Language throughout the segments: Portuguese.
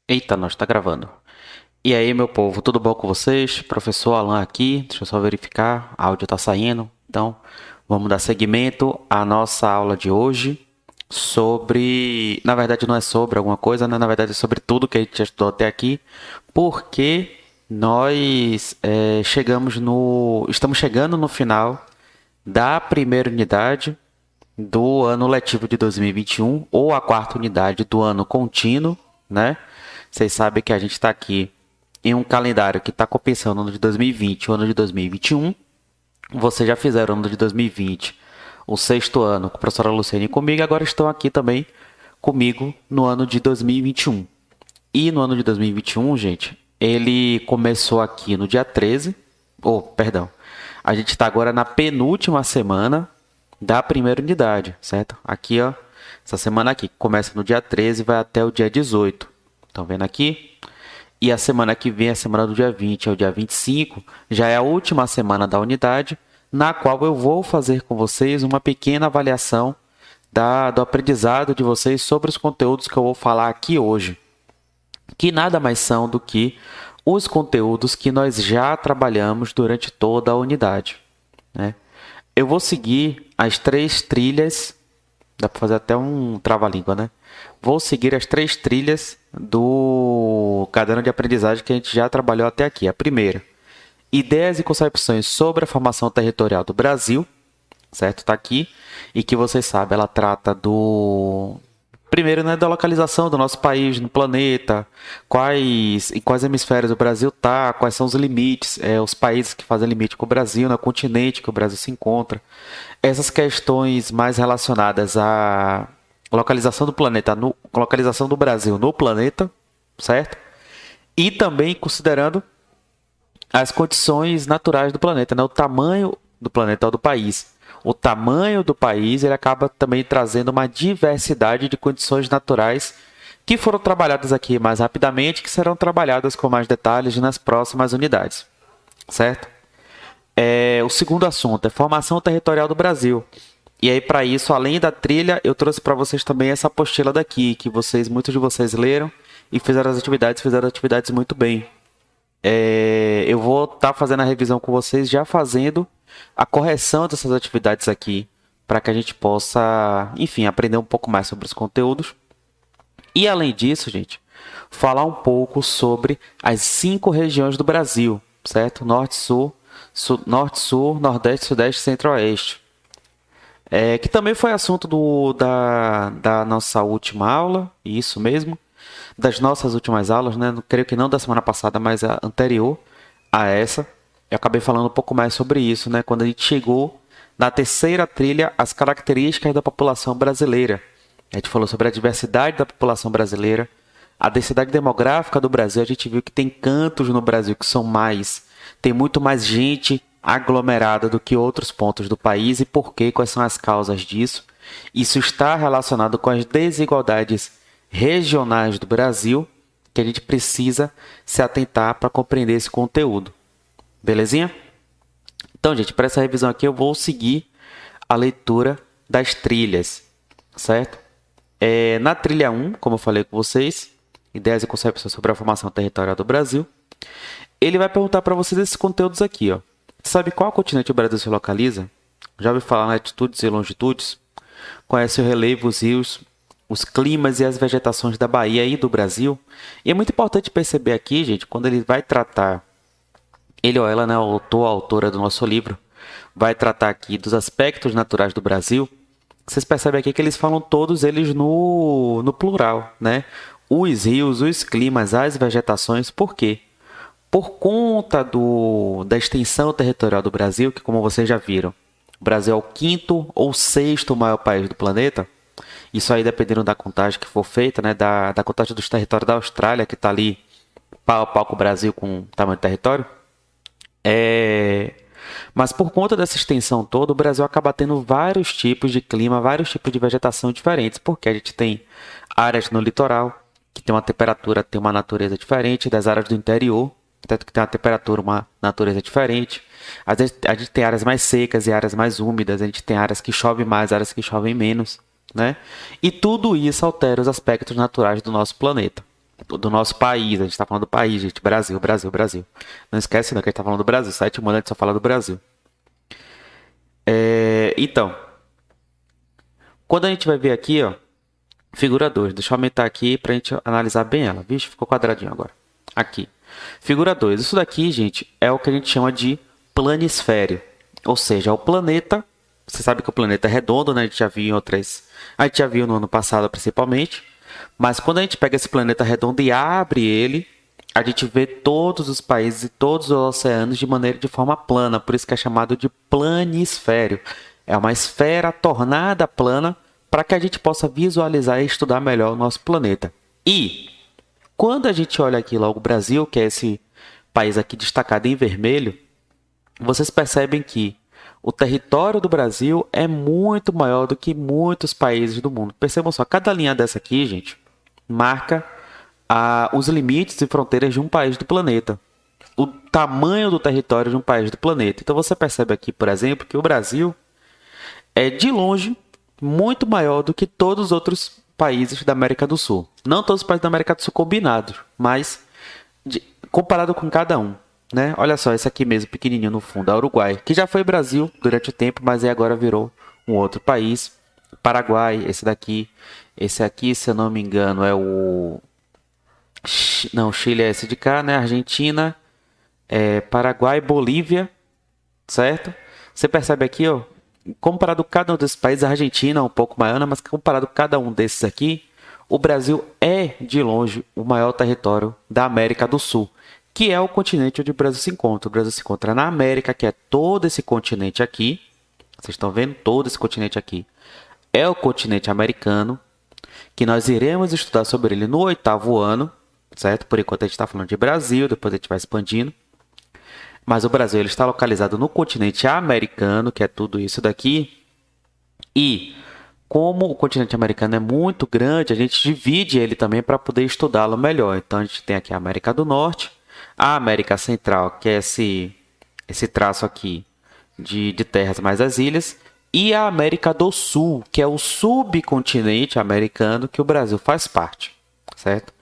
Eita, nós tá gravando. E aí, meu povo, tudo bom com vocês? Professor Alan aqui. Deixa eu só verificar. A áudio tá saindo. Então, vamos dar seguimento à nossa aula de hoje sobre. Na verdade, não é sobre alguma coisa, né? Na verdade, é sobre tudo que a gente já estudou até aqui. Porque nós estamos chegando no final da primeira unidade do ano letivo de 2021 ou a quarta unidade do ano contínuo, né? Vocês sabem que a gente está aqui em um calendário que está compensando o ano de 2020 e o ano de 2021. Vocês já fizeram o ano de 2020, o sexto ano, com a professora Luciane e comigo, e agora estão aqui também comigo no ano de 2021. E no ano de 2021, gente, ele começou aqui no dia 13. Perdão. A gente está agora na penúltima semana da primeira unidade, certo? Aqui, ó, essa semana aqui começa no dia 13 e vai até o dia 18. Estão vendo aqui? E a semana que vem, a semana do dia 20 ao dia 25, já é a última semana da unidade, na qual eu vou fazer com vocês uma pequena avaliação do aprendizado de vocês sobre os conteúdos que eu vou falar aqui hoje, que nada mais são do que os conteúdos que nós já trabalhamos durante toda a unidade, né? Eu vou seguir as três trilhas, dá para fazer até um trava-língua, né? Vou seguir as três trilhas do caderno de aprendizagem que a gente já trabalhou até aqui. A primeira, ideias e concepções sobre a formação territorial do Brasil, certo? Está aqui. E que vocês sabem, ela trata do... Primeiro, né, da localização do nosso país no planeta, em quais hemisférios o Brasil está, quais são os limites, os países que fazem limite com o Brasil, no continente que o Brasil se encontra. Essas questões mais relacionadas à localização do planeta, localização do Brasil no planeta, certo? E também considerando as condições naturais do planeta, né? O tamanho do planeta ou do país. O tamanho do país ele acaba também trazendo uma diversidade de condições naturais que foram trabalhadas aqui mais rapidamente, que serão trabalhadas com mais detalhes nas próximas unidades, certo? O segundo assunto é formação territorial do Brasil. E aí, para isso, além da trilha, eu trouxe para vocês também essa apostila daqui, que muitos de vocês leram e fizeram atividades muito bem. Eu vou estar fazendo a revisão com vocês, já fazendo a correção dessas atividades aqui, para que a gente possa, enfim, aprender um pouco mais sobre os conteúdos. E além disso, gente, falar um pouco sobre as 5 regiões do Brasil, certo? Norte, Sul, Nordeste, Sudeste e Centro-Oeste. Que também foi assunto da nossa última aula, isso mesmo, das nossas últimas aulas, né? Creio que não da semana passada, mas a anterior a essa. Eu acabei falando um pouco mais sobre isso, né? Quando a gente chegou na terceira trilha, as características da população brasileira. A gente falou sobre a diversidade da população brasileira, a densidade demográfica do Brasil. A gente viu que tem cantos no Brasil que tem muito mais gente aglomerada do que outros pontos do país e por quê, quais são as causas disso. Isso está relacionado com as desigualdades regionais do Brasil, que a gente precisa se atentar para compreender esse conteúdo. Belezinha? Então, gente, para essa revisão aqui eu vou seguir a leitura das trilhas, certo? Na trilha 1, como eu falei com vocês, ideias e concepções sobre a formação territorial do Brasil, ele vai perguntar para vocês esses conteúdos aqui, ó. Sabe qual continente o Brasil se localiza? Já ouviu falar em latitudes e longitudes? Conhece o relevo, os rios, os climas e as vegetações da Bahia e do Brasil? E é muito importante perceber aqui, gente, quando ele vai tratar, ele ou ela, né, o autor, a autora do nosso livro, vai tratar aqui dos aspectos naturais do Brasil. Vocês percebem aqui que eles falam todos eles no plural, né? Os rios, os climas, as vegetações. Por quê? Por conta da extensão territorial do Brasil, que como vocês já viram, o Brasil é o quinto ou sexto maior país do planeta. Isso aí dependendo da contagem que for feita, né? Da contagem dos territórios da Austrália, que está ali pau a pau com o Brasil com o tamanho do território. Mas por conta dessa extensão toda, o Brasil acaba tendo vários tipos de clima, vários tipos de vegetação diferentes, porque a gente tem áreas no litoral, que tem uma temperatura, tem uma natureza diferente das áreas do interior, tanto que tem uma temperatura, uma natureza diferente. Às vezes a gente tem áreas mais secas e áreas mais úmidas, a gente tem áreas que chovem mais, áreas que chovem menos, né? E tudo isso altera os aspectos naturais do nosso planeta. do nosso país. A gente está falando do país, gente. Brasil, Brasil, Brasil. Não esquece não que a gente está falando do Brasil. 7 a gente só fala do Brasil. Então, quando a gente vai ver aqui, ó, figura 2. Deixa eu aumentar aqui para a gente analisar bem ela. Vixe, ficou quadradinho agora. Aqui. Figura 2. Isso daqui, gente, é o que a gente chama de planisfério. Ou seja, o planeta. Você sabe que o planeta é redondo, né? A gente já viu em outras. A gente já viu no ano passado, principalmente. Mas quando a gente pega esse planeta redondo e abre ele, a gente vê todos os países e todos os oceanos de forma plana. Por isso que é chamado de planisfério. É uma esfera tornada plana para que a gente possa visualizar e estudar melhor o nosso planeta. E quando a gente olha aqui logo o Brasil, que é esse país aqui destacado em vermelho, vocês percebem que o território do Brasil é muito maior do que muitos países do mundo. Percebam só, cada linha dessa aqui, gente, marca os limites e fronteiras de um país do planeta. O tamanho do território de um país do planeta. Então você percebe aqui, por exemplo, que o Brasil é de longe muito maior do que todos os outros países da América do Sul. Não todos os países da América do Sul combinados, mas comparado com cada um. Né? Olha só, esse aqui mesmo, pequenininho no fundo, é o Uruguai, que já foi Brasil durante o tempo, mas aí agora virou um outro país. Paraguai, esse aqui, se eu não me engano, é o... Não, Chile é esse de cá, né? Argentina, Paraguai, Bolívia, certo? Você percebe aqui, ó, comparado com cada um desses países, a Argentina é um pouco maior, né? Mas comparado com cada um desses aqui, o Brasil é, de longe, o maior território da América do Sul, que é o continente onde o Brasil se encontra. O Brasil se encontra na América, que é todo esse continente aqui. Vocês estão vendo? Todo esse continente aqui é o continente americano, que nós iremos estudar sobre ele no 8º ano, certo? Por enquanto a gente está falando de Brasil, depois a gente vai expandindo. Mas o Brasil ele está localizado no continente americano, que é tudo isso daqui. E como o continente americano é muito grande, a gente divide ele também para poder estudá-lo melhor. Então a gente tem aqui a América do Norte, a América Central, que é esse traço aqui de terras mais as ilhas, e a América do Sul, que é o subcontinente americano que o Brasil faz parte, certo?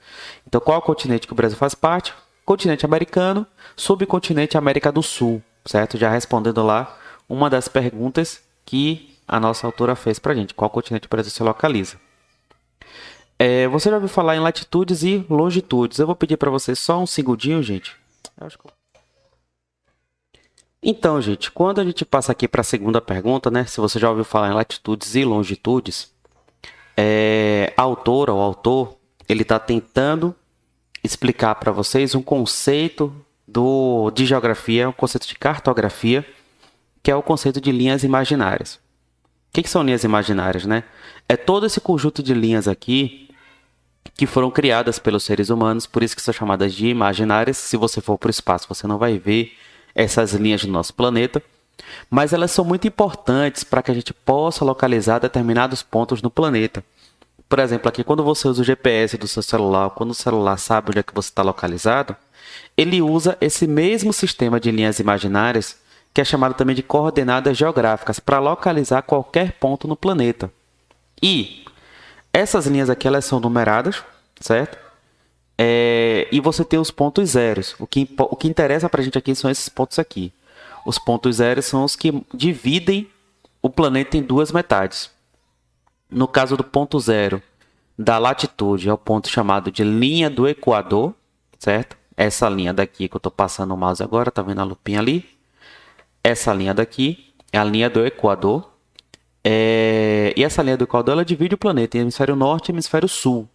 Então, qual é o continente que o Brasil faz parte? Continente americano, subcontinente América do Sul, certo? Já respondendo lá uma das perguntas que a nossa autora fez para a gente, qual continente o Brasil se localiza. Você já ouviu falar em latitudes e longitudes. Eu vou pedir para vocês só um segundinho, gente. Então, gente, quando a gente passa aqui para a segunda pergunta, né? Se você já ouviu falar em latitudes e longitudes, a autora ou autor, ele está tentando explicar para vocês um conceito de geografia, um conceito de cartografia, que é o conceito de linhas imaginárias. O que são linhas imaginárias, né? É todo esse conjunto de linhas aqui que foram criadas pelos seres humanos, por isso que são chamadas de imaginárias. Se você for para o espaço, você não vai ver essas linhas do nosso planeta, mas elas são muito importantes para que a gente possa localizar determinados pontos no planeta. Por exemplo, aqui quando você usa o GPS do seu celular, quando o celular sabe onde é que você está localizado, ele usa esse mesmo sistema de linhas imaginárias, que é chamado também de coordenadas geográficas, para localizar qualquer ponto no planeta. E essas linhas aqui elas são numeradas, certo? E você tem os pontos zeros. O que interessa para a gente aqui são esses pontos aqui. Os pontos zeros são os que dividem o planeta em duas metades. No caso do ponto zero da latitude, é o ponto chamado de linha do Equador, certo? Essa linha daqui que eu estou passando o mouse agora, tá vendo a lupinha ali? Essa linha daqui é a linha do Equador. E essa linha do Equador ela divide o planeta em hemisfério norte e hemisfério sul.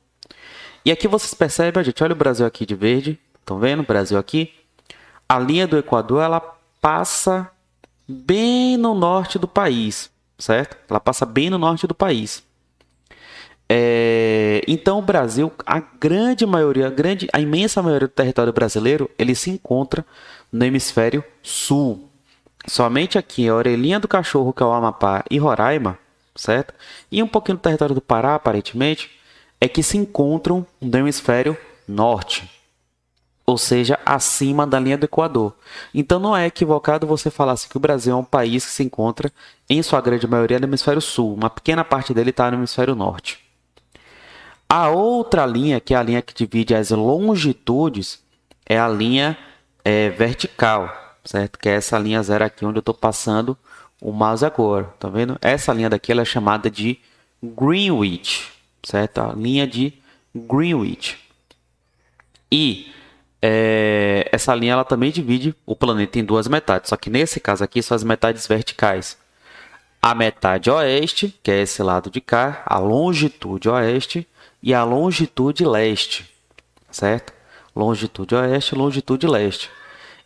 E aqui vocês percebem, gente, olha o Brasil aqui de verde, estão vendo o Brasil aqui? A linha do Equador ela passa bem no norte do país, certo? Ela passa bem no norte do país. Então o Brasil, a imensa maioria do território brasileiro, ele se encontra no hemisfério sul. Somente aqui a orelhinha do cachorro, que é o Amapá e Roraima, certo? E um pouquinho do território do Pará, aparentemente, é que se encontram no hemisfério norte, ou seja, acima da linha do Equador. Então não é equivocado você falar assim que o Brasil é um país que se encontra, em sua grande maioria, no hemisfério sul. Uma pequena parte dele está no hemisfério norte. A outra linha, que é a linha que divide as longitudes, é a linha vertical, certo? Que é essa linha zero aqui, onde eu estou passando o mouse agora, tá vendo? Essa linha daqui ela é chamada de Greenwich, certo? A linha de Greenwich. E essa linha ela também divide o planeta em duas metades, só que nesse caso aqui são as metades verticais. A metade oeste, que é esse lado de cá, a longitude oeste e a longitude leste, certo? Longitude oeste, longitude leste.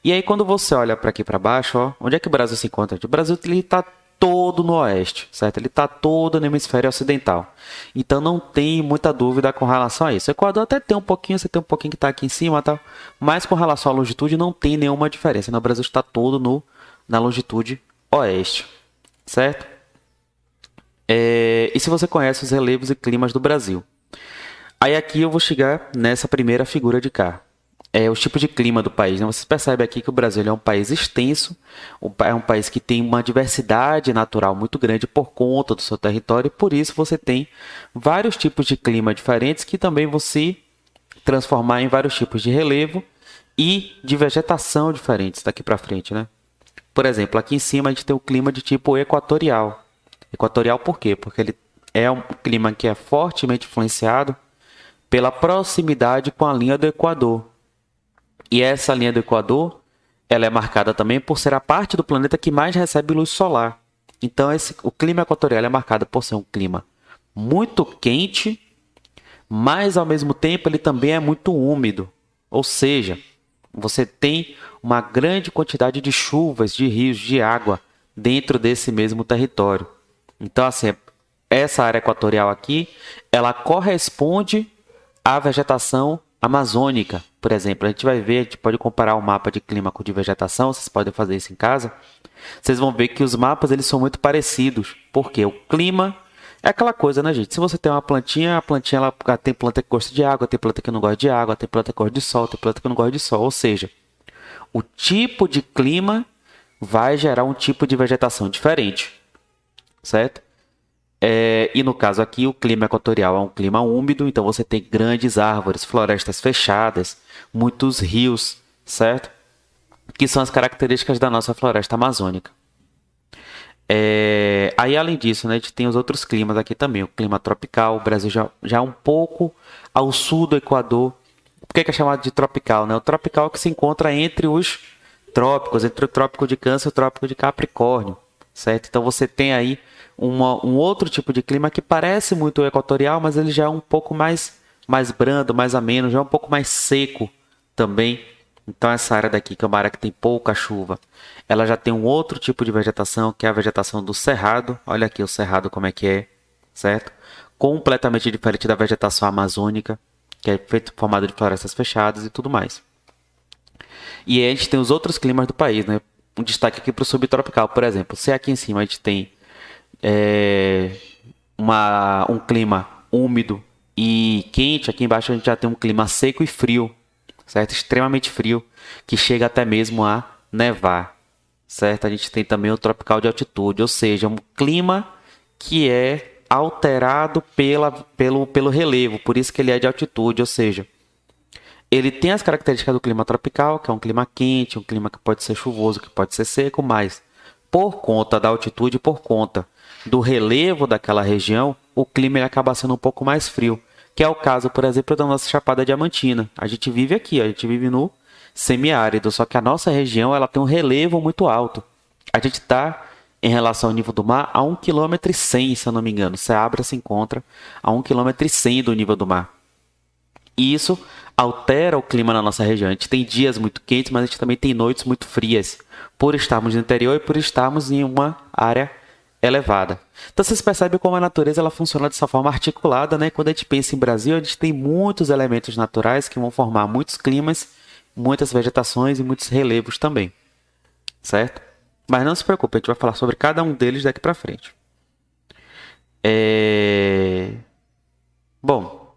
E aí quando você olha para aqui para baixo, ó, onde é que o Brasil se encontra? O Brasil está todo no oeste, certo? Ele está todo no hemisfério ocidental. Então não tem muita dúvida com relação a isso. O Equador até tem um pouquinho, você tem um pouquinho que está aqui em cima, tá? Mas com relação à longitude não tem nenhuma diferença. O Brasil está todo na longitude oeste, certo? E se você conhece os relevos e climas do Brasil? Aí aqui eu vou chegar nessa primeira figura de cá. Os tipos de clima do país, né? Vocês percebem aqui que o Brasil é um país extenso, é um país que tem uma diversidade natural muito grande por conta do seu território, e por isso você tem vários tipos de clima diferentes que também vão se transformar em vários tipos de relevo e de vegetação diferentes daqui para frente, né? Por exemplo, aqui em cima a gente tem o clima de tipo equatorial. Equatorial por quê? Porque ele é um clima que é fortemente influenciado pela proximidade com a linha do Equador. E essa linha do Equador, ela é marcada também por ser a parte do planeta que mais recebe luz solar. Então, o clima equatorial é marcado por ser um clima muito quente, mas ao mesmo tempo ele também é muito úmido. Ou seja, você tem uma grande quantidade de chuvas, de rios, de água dentro desse mesmo território. Então, assim, essa área equatorial aqui, ela corresponde à vegetação amazônica, por exemplo. A gente vai ver, a gente pode comparar o mapa de clima com o de vegetação, vocês podem fazer isso em casa. Vocês vão ver que os mapas eles são muito parecidos, porque o clima é aquela coisa, né, gente? Se você tem uma plantinha, a plantinha ela tem planta que gosta de água, tem planta que não gosta de água, tem planta que gosta de sol, tem planta que não gosta de sol. Ou seja, o tipo de clima vai gerar um tipo de vegetação diferente, certo? E no caso aqui, o clima equatorial é um clima úmido, então você tem grandes árvores, florestas fechadas, muitos rios, certo? Que são as características da nossa floresta amazônica. Aí, além disso, né, a gente tem os outros climas aqui também. O clima tropical, o Brasil já um pouco ao sul do Equador. Por que é chamado de tropical, né? O tropical que se encontra entre os trópicos, entre o trópico de Câncer e o trópico de Capricórnio, certo? Então você tem aí um outro tipo de clima que parece muito o equatorial, mas ele já é um pouco mais brando, mais ameno, já é um pouco mais seco também. Então essa área daqui, que é uma área que tem pouca chuva, ela já tem um outro tipo de vegetação, que é a vegetação do cerrado. Olha aqui o cerrado como é que é, certo? Completamente diferente da vegetação amazônica, que é formada de florestas fechadas e tudo mais. E aí a gente tem os outros climas do país, né? Um destaque aqui para o subtropical, por exemplo. Se aqui em cima a gente tem um clima úmido e quente, aqui embaixo a gente já tem um clima seco e frio, certo? Extremamente frio, que chega até mesmo a nevar, certo? A gente tem também o tropical de altitude, ou seja, um clima que é alterado pelo relevo, por isso que ele é de altitude, ou seja, ele tem as características do clima tropical, que é um clima quente, um clima que pode ser chuvoso, que pode ser seco, mas por conta da altitude, por conta do relevo daquela região, o clima ele acaba sendo um pouco mais frio, que é o caso, por exemplo, da nossa Chapada Diamantina. A gente vive aqui, a gente vive no semiárido, só que a nossa região ela tem um relevo muito alto. A gente está, em relação ao nível do mar, a 1,1 km, se eu não me engano. Ceabra se encontra a 1,1 km do nível do mar. E isso altera o clima na nossa região. A gente tem dias muito quentes, mas a gente também tem noites muito frias, por estarmos no interior e por estarmos em uma área elevada. Então vocês percebem como a natureza ela funciona dessa forma articulada, né? Quando a gente pensa em Brasil, a gente tem muitos elementos naturais que vão formar muitos climas, muitas vegetações e muitos relevos também, certo? Mas não se preocupe, a gente vai falar sobre cada um deles daqui para frente. Bom,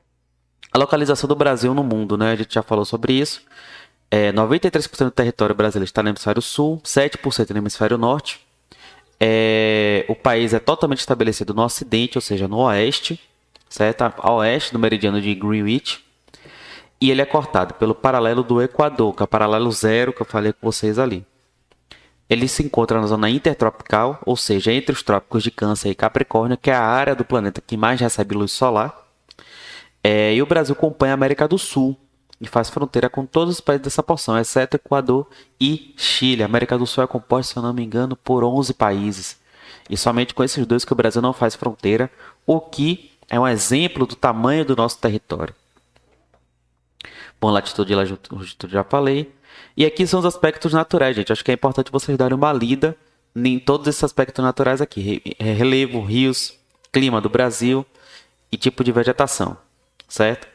a localização do Brasil no mundo, né? A gente já falou sobre isso. 93% do território brasileiro está no hemisfério sul, 7% no hemisfério norte. O país é totalmente estabelecido no ocidente, ou seja, no oeste, certo? A oeste do meridiano de Greenwich. E ele é cortado pelo paralelo do Equador, que é o paralelo zero que eu falei com vocês ali. Ele se encontra na zona intertropical, ou seja, entre os trópicos de Câncer e Capricórnio, que é a área do planeta que mais recebe luz solar. E o Brasil compõe a América do Sul e faz fronteira com todos os países dessa porção, exceto Equador e Chile. A América do Sul é composta, se eu não me engano, por 11 países. E somente com esses dois que o Brasil não faz fronteira, o que é um exemplo do tamanho do nosso território. Bom, latitude e longitude já falei. E aqui são os aspectos naturais, gente. Acho que é importante vocês darem uma lida em todos esses aspectos naturais aqui. Relevo, rios, clima do Brasil e tipo de vegetação, certo?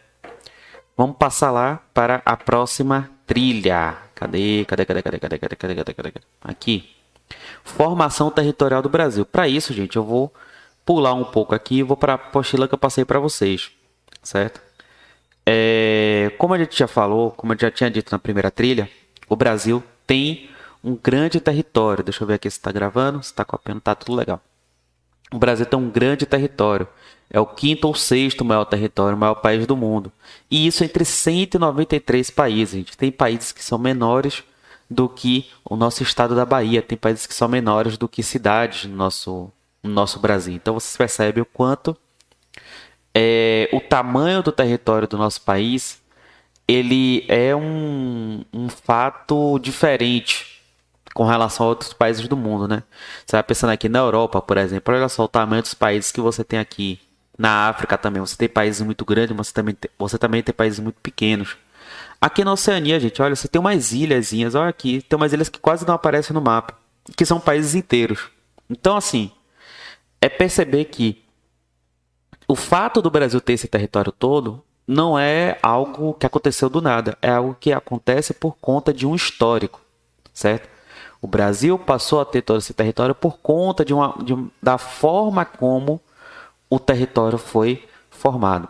Vamos passar lá para a próxima trilha. Cadê? Aqui. Formação territorial do Brasil. Para isso, gente, eu vou pular um pouco aqui e vou para a apostila que eu passei para vocês, certo? Como a gente já falou, como eu já tinha dito na primeira trilha, o Brasil tem um grande território. Deixa eu ver aqui se está gravando, se está copiando, está tudo legal. O Brasil tem um grande território. É o quinto ou sexto maior território, o maior país do mundo. E isso entre 193 países. Gente. Tem países que são menores do que o nosso estado da Bahia. Tem países que são menores do que cidades no nosso Brasil. Então vocês percebem o quanto o tamanho do território do nosso país ele é um fato diferente com relação a outros países do mundo, né? Você vai pensando aqui na Europa, por exemplo, olha só o tamanho dos países que você tem aqui. Na África também, você tem países muito grandes, mas você também tem países muito pequenos. Aqui na Oceania, gente, olha, você tem umas ilhazinhas, olha aqui, tem umas ilhas que quase não aparecem no mapa, que são países inteiros. Então, assim, é perceber que o fato do Brasil ter esse território todo não é algo que aconteceu do nada, é algo que acontece por conta de um histórico, certo? O Brasil passou a ter todo esse território por conta da forma como o território foi formado,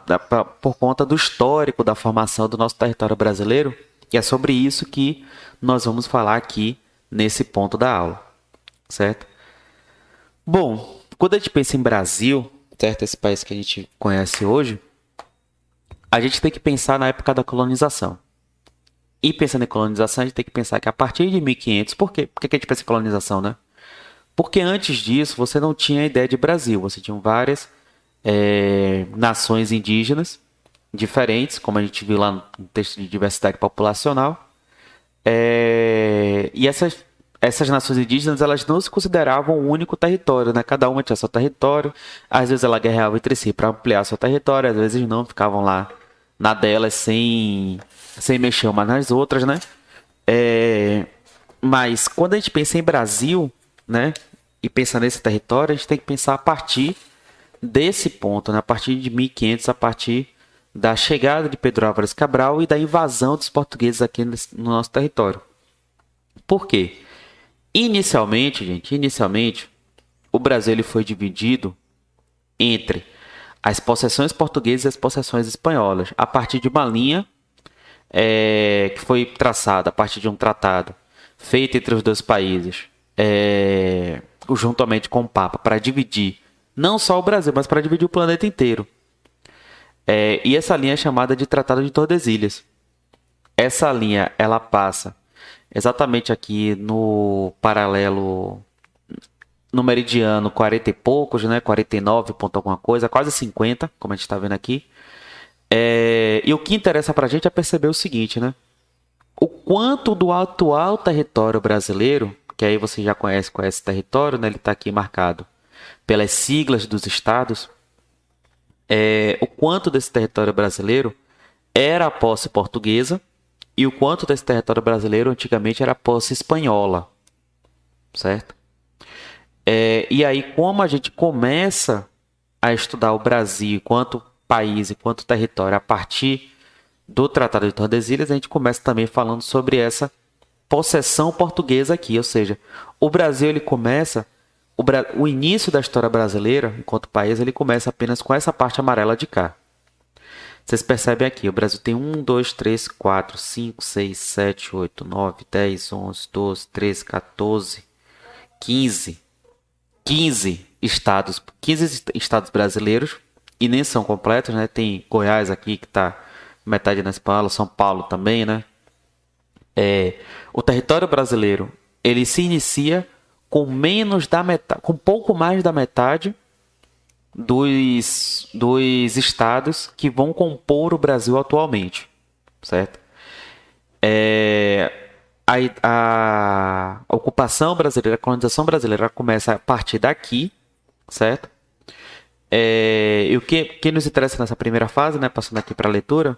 por conta do histórico da formação do nosso território brasileiro, e é sobre isso que nós vamos falar aqui nesse ponto da aula, certo? Bom, quando a gente pensa em Brasil, certo? Esse país que a gente conhece hoje, a gente tem que pensar na época da colonização. E pensando em colonização, a gente tem que pensar que a partir de 1500, por quê? Por que a gente pensa em colonização, né? Porque antes disso, você não tinha ideia de Brasil, você tinha várias nações indígenas diferentes, como a gente viu lá no texto de diversidade populacional. E essas nações indígenas elas não se consideravam um único território, né? Cada uma tinha seu território. Às vezes ela guerreava entre si para ampliar seu território, às vezes não, ficavam lá na delas sem mexer umas nas outras, né? Mas quando a gente pensa em Brasil, né? E pensa nesse território, a gente tem que pensar a partir desse ponto, né? A partir de 1500, a partir da chegada de Pedro Álvares Cabral e da invasão dos portugueses aqui no nosso território. Por quê? Inicialmente, o Brasil ele foi dividido entre as possessões portuguesas e as possessões espanholas, a partir de uma linha que foi traçada a partir de um tratado feito entre os dois países, juntamente com o Papa, para dividir não só o Brasil, mas para dividir o planeta inteiro. E essa linha é chamada de Tratado de Tordesilhas. Essa linha ela passa exatamente aqui no paralelo, no meridiano 40 e poucos, né? 49 ponto alguma coisa, quase 50, como a gente está vendo aqui. E o que interessa para a gente é perceber o seguinte, né? O quanto do atual território brasileiro, que aí você já conhece qual é esse território, né? Ele está aqui marcado pelas siglas dos estados, o quanto desse território brasileiro era a posse portuguesa e o quanto desse território brasileiro antigamente era a posse espanhola, certo? E aí, como a gente começa a estudar o Brasil enquanto país, enquanto território, a partir do Tratado de Tordesilhas, a gente começa também falando sobre essa possessão portuguesa aqui, ou seja, o Brasil ele começa, o início da história brasileira, enquanto país, ele começa apenas com essa parte amarela de cá. Vocês percebem aqui, o Brasil tem 1, 2, 3, 4, 5, 6, 7, 8, 9, 10, 11, 12, 13, 14, 15 estados brasileiros, e nem são completos, né? Tem Goiás aqui que está metade na espanhola, São Paulo também, né? O território brasileiro, ele se inicia com menos da metade, com pouco mais da metade dos estados que vão compor o Brasil atualmente, certo? A ocupação brasileira, a colonização brasileira começa a partir daqui, certo? E o que nos interessa nessa primeira fase, né, passando aqui para a leitura,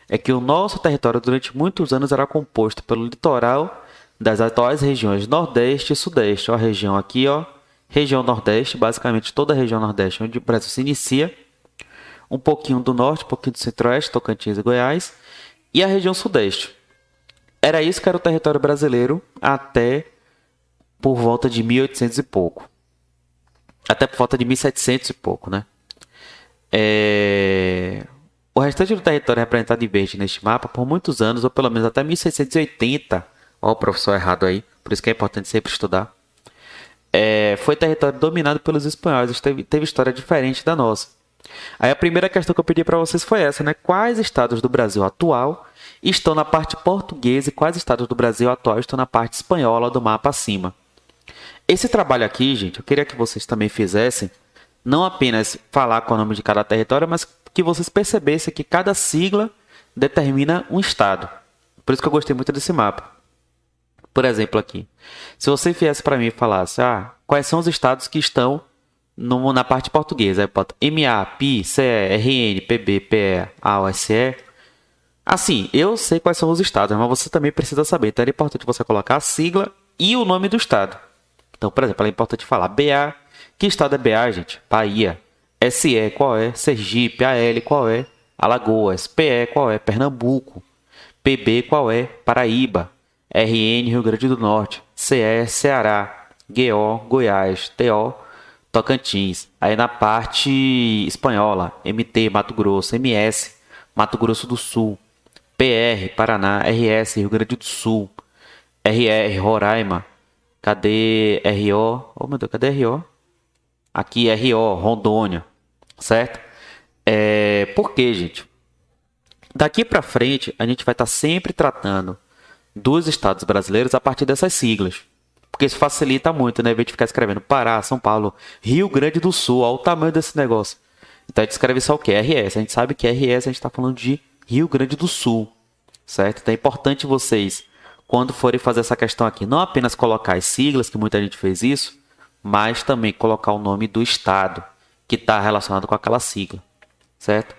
é que o nosso território durante muitos anos era composto pelo litoral das atuais regiões Nordeste e Sudeste. Ó, a região aqui, ó, região Nordeste, basicamente toda a região Nordeste, onde o Brasil se inicia, um pouquinho do Norte, um pouquinho do Centro-Oeste, Tocantins e Goiás, e a região Sudeste. Era isso que era o território brasileiro até por volta de 1800 e pouco. Até por volta de 1700 e pouco, né? O restante do território representado em verde neste mapa por muitos anos, ou pelo menos até 1680, ó, o professor errado aí, por isso que é importante sempre estudar, foi território dominado pelos espanhóis, teve história diferente da nossa. Aí a primeira questão que eu pedi para vocês foi essa, né? Quais estados do Brasil atual estão na parte portuguesa e quais estados do Brasil atual estão na parte espanhola do mapa acima? Esse trabalho aqui, gente, eu queria que vocês também fizessem, não apenas falar com o nome de cada território, mas que vocês percebessem que cada sigla determina um estado. Por isso que eu gostei muito desse mapa. Por exemplo, aqui, se você viesse para mim e falasse, quais são os estados que estão na parte portuguesa, aí bota MA, PI, CE, RN, PB, PE, AOSE. Assim, eu sei quais são os estados, mas você também precisa saber. Então é importante você colocar a sigla e o nome do estado. Então, por exemplo, é importante falar BA. Que estado é BA, gente? Bahia. SE, qual é? Sergipe. AL, qual é? Alagoas. PE, qual é? Pernambuco. PB, qual é? Paraíba. RN, Rio Grande do Norte. CE, Ceará. GO, Goiás. TO, Tocantins. Aí na parte espanhola, MT, Mato Grosso. MS, Mato Grosso do Sul. PR, Paraná. RS, Rio Grande do Sul. RR, Roraima. Cadê RO? Oh, meu Deus, cadê RO? Aqui RO, Rondônia. Certo? Por quê, gente? Daqui para frente, a gente vai estar sempre tratando dos estados brasileiros a partir dessas siglas. Porque isso facilita muito, né? Em vez de ficar escrevendo Pará, São Paulo, Rio Grande do Sul. Olha o tamanho desse negócio. Então a gente escreve só o quê? RS. A gente sabe que RS a gente está falando de Rio Grande do Sul. Certo? Então é importante vocês, quando forem fazer essa questão aqui, não apenas colocar as siglas, que muita gente fez isso, mas também colocar o nome do estado que está relacionado com aquela sigla. Certo?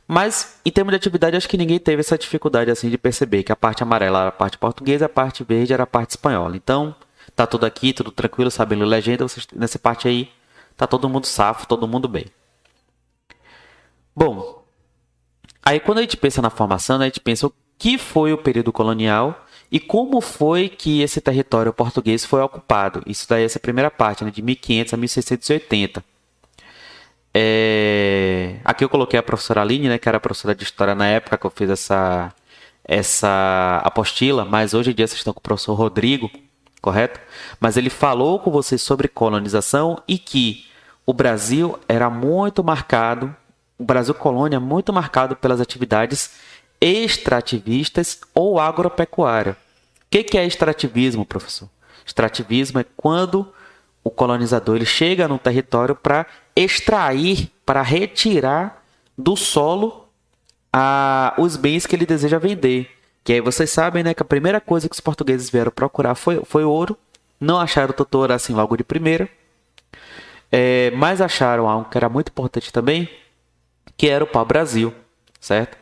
Mas, em termos de atividade, acho que ninguém teve essa dificuldade assim de perceber que a parte amarela era a parte portuguesa e a parte verde era a parte espanhola. Então, tá tudo aqui, tudo tranquilo, sabendo legenda, vocês, nessa parte aí, tá todo mundo safo, todo mundo bem. Bom, aí quando a gente pensa na formação, né, a gente pensa o que foi o período colonial e como foi que esse território português foi ocupado. Isso daí é essa primeira parte, né, de 1500 a 1680. Aqui eu coloquei a professora Aline, né, que era professora de História na época que eu fiz essa apostila, mas hoje em dia vocês estão com o professor Rodrigo, correto? Mas ele falou com vocês sobre colonização e que o Brasil era muito marcado, o Brasil colônia muito marcado pelas atividades extrativistas ou agropecuária. O que é extrativismo, professor? Extrativismo é quando o colonizador ele chega no território para extrair, para retirar do solo os bens que ele deseja vender. Que aí vocês sabem, né, que a primeira coisa que os portugueses vieram procurar foi ouro. Não acharam totora assim logo de primeira. Mas acharam algo que era muito importante também, que era o pau-brasil, certo?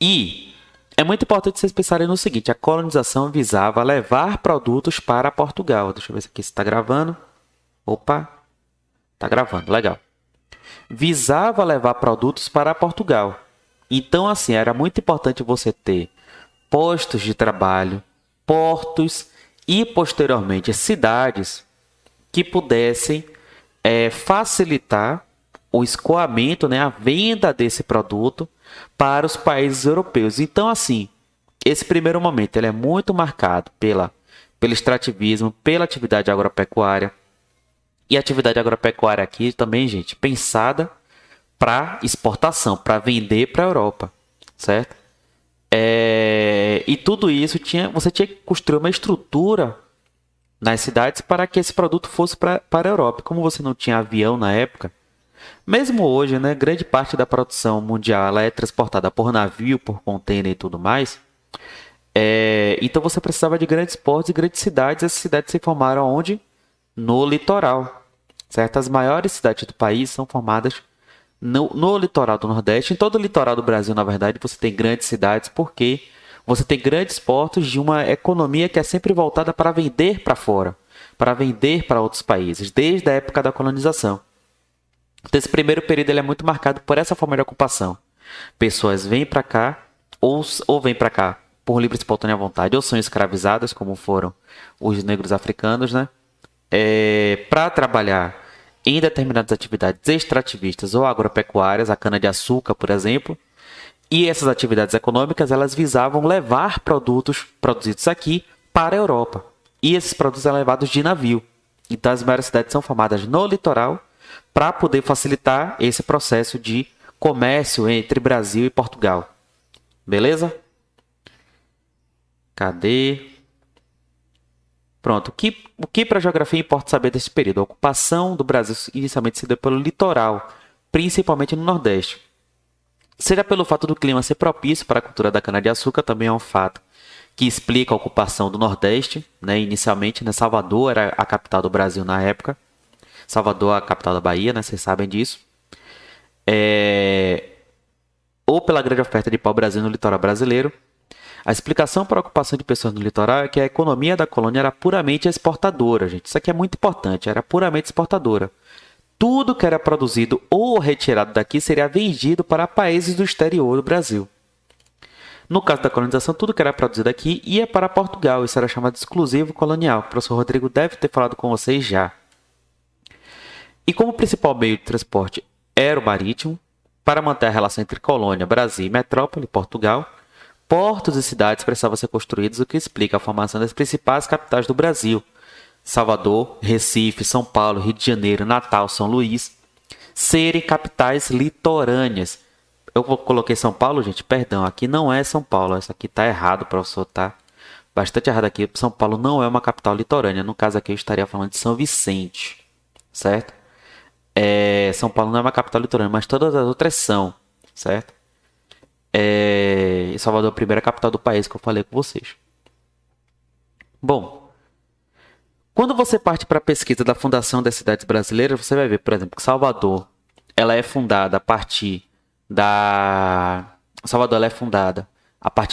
E é muito importante vocês pensarem no seguinte: a colonização visava levar produtos para Portugal. Deixa eu ver se aqui está gravando. Opa, está gravando, legal. Visava levar produtos para Portugal. Então, assim, era muito importante você ter postos de trabalho, portos e, posteriormente, cidades que pudessem facilitar o escoamento, né, a venda desse produto para os países europeus. Então, assim, esse primeiro momento ele é muito marcado pelo extrativismo, pela atividade agropecuária. E a atividade agropecuária aqui também, gente, pensada para exportação, para vender para a Europa, certo? E tudo isso você tinha que construir uma estrutura nas cidades para que esse produto fosse para a Europa. Como você não tinha avião na época, mesmo hoje, né, grande parte da produção mundial ela é transportada por navio, por container e tudo mais. Então você precisava de grandes portos e grandes cidades. Essas cidades se formaram onde? No litoral, certo? As maiores cidades do país são formadas no litoral do Nordeste. Em todo o litoral do Brasil, na verdade, você tem grandes cidades porque você tem grandes portos de uma economia que é sempre voltada para vender para fora, para vender para outros países, desde a época da colonização. Então, esse primeiro período ele é muito marcado por essa forma de ocupação. Pessoas vêm para cá ou vêm para cá por livre e espontânea vontade, ou são escravizadas, como foram os negros africanos, né? Para trabalhar em determinadas atividades extrativistas ou agropecuárias, a cana-de-açúcar, por exemplo. E essas atividades econômicas elas visavam levar produtos produzidos aqui para a Europa. E esses produtos eram levados de navio. Então as maiores cidades são formadas no litoral para poder facilitar esse processo de comércio entre Brasil e Portugal. Beleza? Cadê? Pronto. O que para a geografia importa saber desse período? A ocupação do Brasil inicialmente se deu pelo litoral, principalmente no Nordeste. Seja pelo fato do clima ser propício para a cultura da cana-de-açúcar, também é um fato que explica a ocupação do Nordeste. Né? Inicialmente, né? Salvador era a capital do Brasil na época. Salvador é a capital da Bahia, né? Vocês sabem disso. Ou pela grande oferta de pau-brasil no litoral brasileiro. A explicação para a ocupação de pessoas no litoral é que a economia da colônia era puramente exportadora, gente. Isso aqui é muito importante, era puramente exportadora. Tudo que era produzido ou retirado daqui seria vendido para países do exterior do Brasil. No caso da colonização, tudo que era produzido aqui ia para Portugal. Isso era chamado de exclusivo colonial. O professor Rodrigo deve ter falado com vocês já. E como o principal meio de transporte era o marítimo, para manter a relação entre colônia, Brasil e metrópole, Portugal, portos e cidades precisavam ser construídos, o que explica a formação das principais capitais do Brasil. Salvador, Recife, São Paulo, Rio de Janeiro, Natal, São Luís, serem capitais litorâneas. Eu coloquei São Paulo, gente, perdão, aqui não é São Paulo, isso aqui está errado, professor, tá bastante errado aqui. São Paulo não é uma capital litorânea, no caso aqui eu estaria falando de São Vicente, certo? São Paulo não é uma capital litorânea, mas todas as outras são, certo? Salvador é a primeira capital do país que eu falei com vocês. Bom, quando você parte para a pesquisa da fundação das cidades brasileiras, você vai ver, por exemplo, que Salvador ela é fundada a partir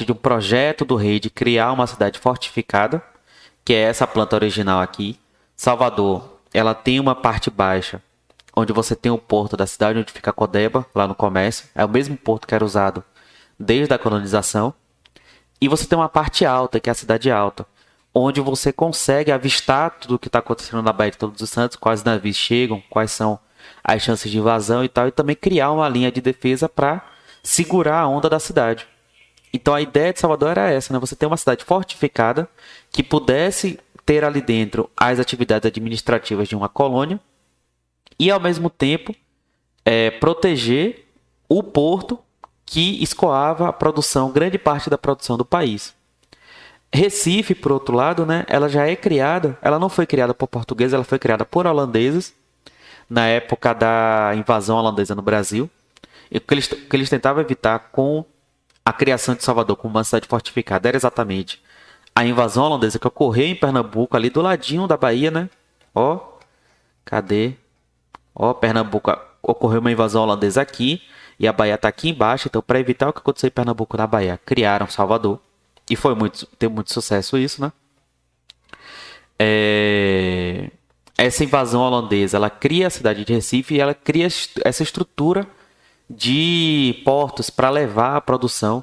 de um projeto do rei de criar uma cidade fortificada, que é essa planta original aqui. Salvador ela tem uma parte baixa, onde você tem o porto da cidade, onde fica a Codeba, lá no comércio. É o mesmo porto que era usado desde a colonização. E você tem uma parte alta, que é a cidade alta, onde você consegue avistar tudo o que está acontecendo na Baía de Todos os Santos, quais navios chegam, quais são as chances de invasão e tal, e também criar uma linha de defesa para segurar a onda da cidade. Então a ideia de Salvador era essa, né? Você ter uma cidade fortificada que pudesse ter ali dentro as atividades administrativas de uma colônia e ao mesmo tempo proteger o porto que escoava a produção, grande parte da produção do país. Recife, por outro lado, né, ela já é criada, ela não foi criada por portugueses, ela foi criada por holandeses na época da invasão holandesa no Brasil. E o que eles tentavam evitar com a criação de Salvador como uma cidade fortificada era exatamente a invasão holandesa que ocorreu em Pernambuco, ali do ladinho da Bahia, né? Cadê? Pernambuco, ocorreu uma invasão holandesa aqui e a Bahia está aqui embaixo. Então, para evitar o que aconteceu em Pernambuco na Bahia, criaram Salvador. E teve muito sucesso isso, né? Essa invasão holandesa, ela cria a cidade de Recife e ela cria essa estrutura de portos para levar a produção,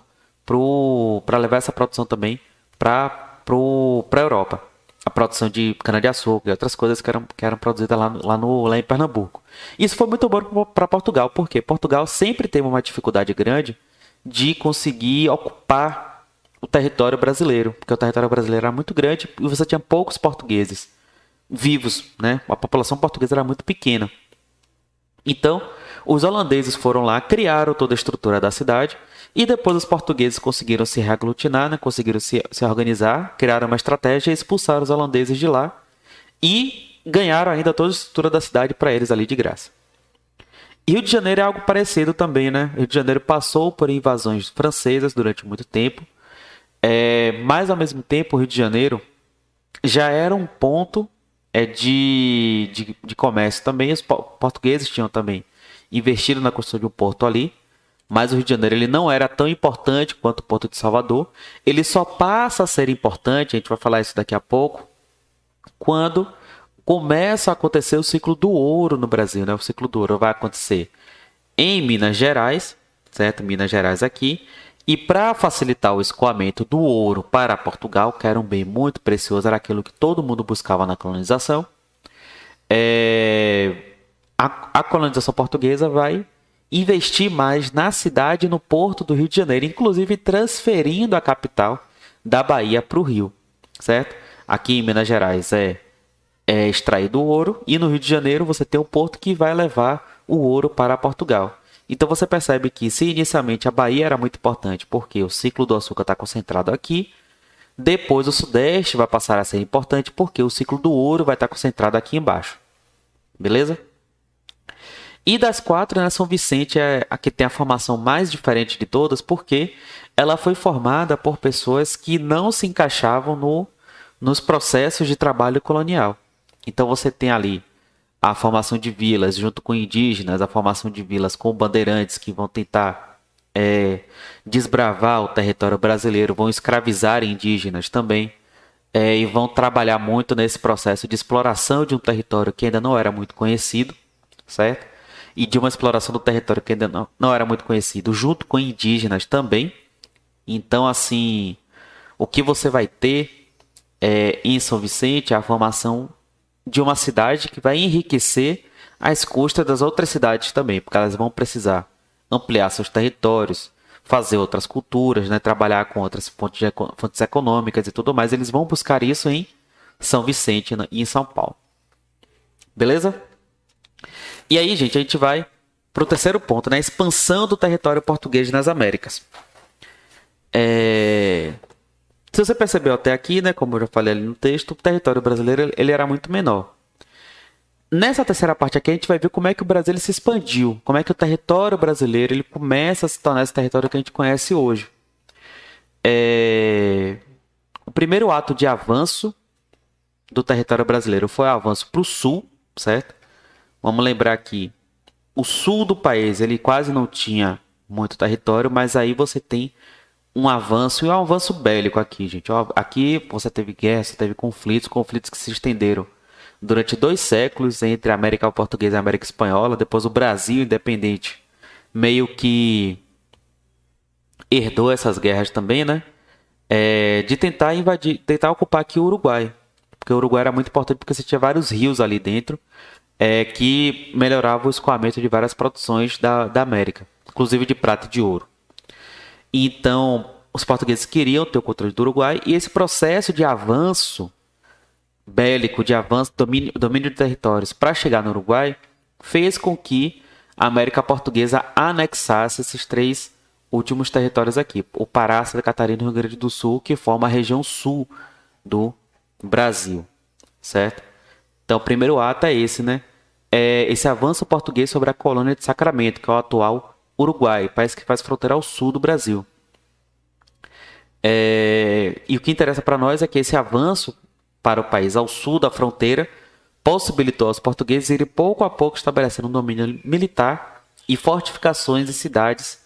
para levar essa produção também para a Europa. A produção de cana-de-açúcar e outras coisas que eram produzidas lá em Pernambuco. Isso foi muito bom para Portugal, porque Portugal sempre teve uma dificuldade grande de conseguir ocupar o território brasileiro, porque o território brasileiro era muito grande e você tinha poucos portugueses vivos, né? A população portuguesa era muito pequena. Então, Os holandeses foram lá, criaram toda a estrutura da cidade e depois os portugueses conseguiram se reaglutinar, né? Conseguiram se organizar, criaram uma estratégia e expulsaram os holandeses de lá e ganharam ainda toda a estrutura da cidade para eles ali de graça. Rio de Janeiro é algo parecido também, né? Rio de Janeiro passou por invasões francesas durante muito tempo, mas ao mesmo tempo o Rio de Janeiro já era um ponto de comércio também. Os portugueses tinham também investido na construção de um porto ali, mas o Rio de Janeiro ele não era tão importante quanto o Porto de Salvador. Ele só passa a ser importante, a gente vai falar isso daqui a pouco, quando começa a acontecer o ciclo do ouro no Brasil, né? O ciclo do ouro vai acontecer em Minas Gerais, certo? Minas Gerais aqui. E para facilitar o escoamento do ouro para Portugal, que era um bem muito precioso, era aquilo que todo mundo buscava na colonização, a colonização portuguesa vai investir mais na cidade e no porto do Rio de Janeiro, inclusive transferindo a capital da Bahia para o Rio, certo? Aqui em Minas Gerais é extraído o ouro e no Rio de Janeiro você tem um porto que vai levar o ouro para Portugal. Então você percebe que se inicialmente a Bahia era muito importante porque o ciclo do açúcar está concentrado aqui, depois o Sudeste vai passar a ser importante porque o ciclo do ouro vai estar concentrado aqui embaixo. Beleza? E das quatro, né, São Vicente é a que tem a formação mais diferente de todas porque ela foi formada por pessoas que não se encaixavam nos processos de trabalho colonial. Então você tem ali a formação de vilas junto com indígenas, a formação de vilas com bandeirantes que vão tentar desbravar o território brasileiro, vão escravizar indígenas também, e vão trabalhar muito nesse processo de exploração de um território que ainda não era muito conhecido, certo? E de uma exploração do território que ainda não era muito conhecido, junto com indígenas também. Então, assim, o que você vai ter em São Vicente é a formação de uma cidade que vai enriquecer às custas das outras cidades também, porque elas vão precisar ampliar seus territórios, fazer outras culturas, né, trabalhar com outras fontes econômicas e tudo mais. Eles vão buscar isso em São Vicente e em São Paulo. Beleza? E aí, gente, a gente vai para o terceiro ponto, né? A expansão do território português nas Américas. Se você percebeu até aqui, né, como eu já falei ali no texto, o território brasileiro ele era muito menor. Nessa terceira parte aqui, a gente vai ver como é que o Brasil ele se expandiu, como é que o território brasileiro ele começa a se tornar esse território que a gente conhece hoje. O primeiro ato de avanço do território brasileiro foi o avanço para o sul, certo? Vamos lembrar que o sul do país ele quase não tinha muito território, mas aí você tem um avanço, e um avanço bélico aqui, gente. Aqui você teve guerra, você teve conflitos que se estenderam durante 2 séculos entre a América Portuguesa e a América Espanhola. Depois o Brasil independente meio que herdou essas guerras também, né? De tentar tentar ocupar aqui o Uruguai. Porque o Uruguai era muito importante porque você tinha vários rios ali dentro que melhoravam o escoamento de várias produções da América, inclusive de prata e de ouro. Então, os portugueses queriam ter o controle do Uruguai e esse processo de avanço bélico, de avanço, domínio de territórios para chegar no Uruguai, fez com que a América Portuguesa anexasse esses 3 últimos territórios aqui. O Pará, Santa Catarina e o Rio Grande do Sul, que forma a região sul do Brasil, certo? Então, o primeiro ato é esse, né? Esse avanço português sobre a colônia de Sacramento, que é o atual Uruguai, país que faz fronteira ao sul do Brasil. E o que interessa para nós é que esse avanço para o país ao sul da fronteira possibilitou aos portugueses irem pouco a pouco estabelecendo um domínio militar e fortificações e cidades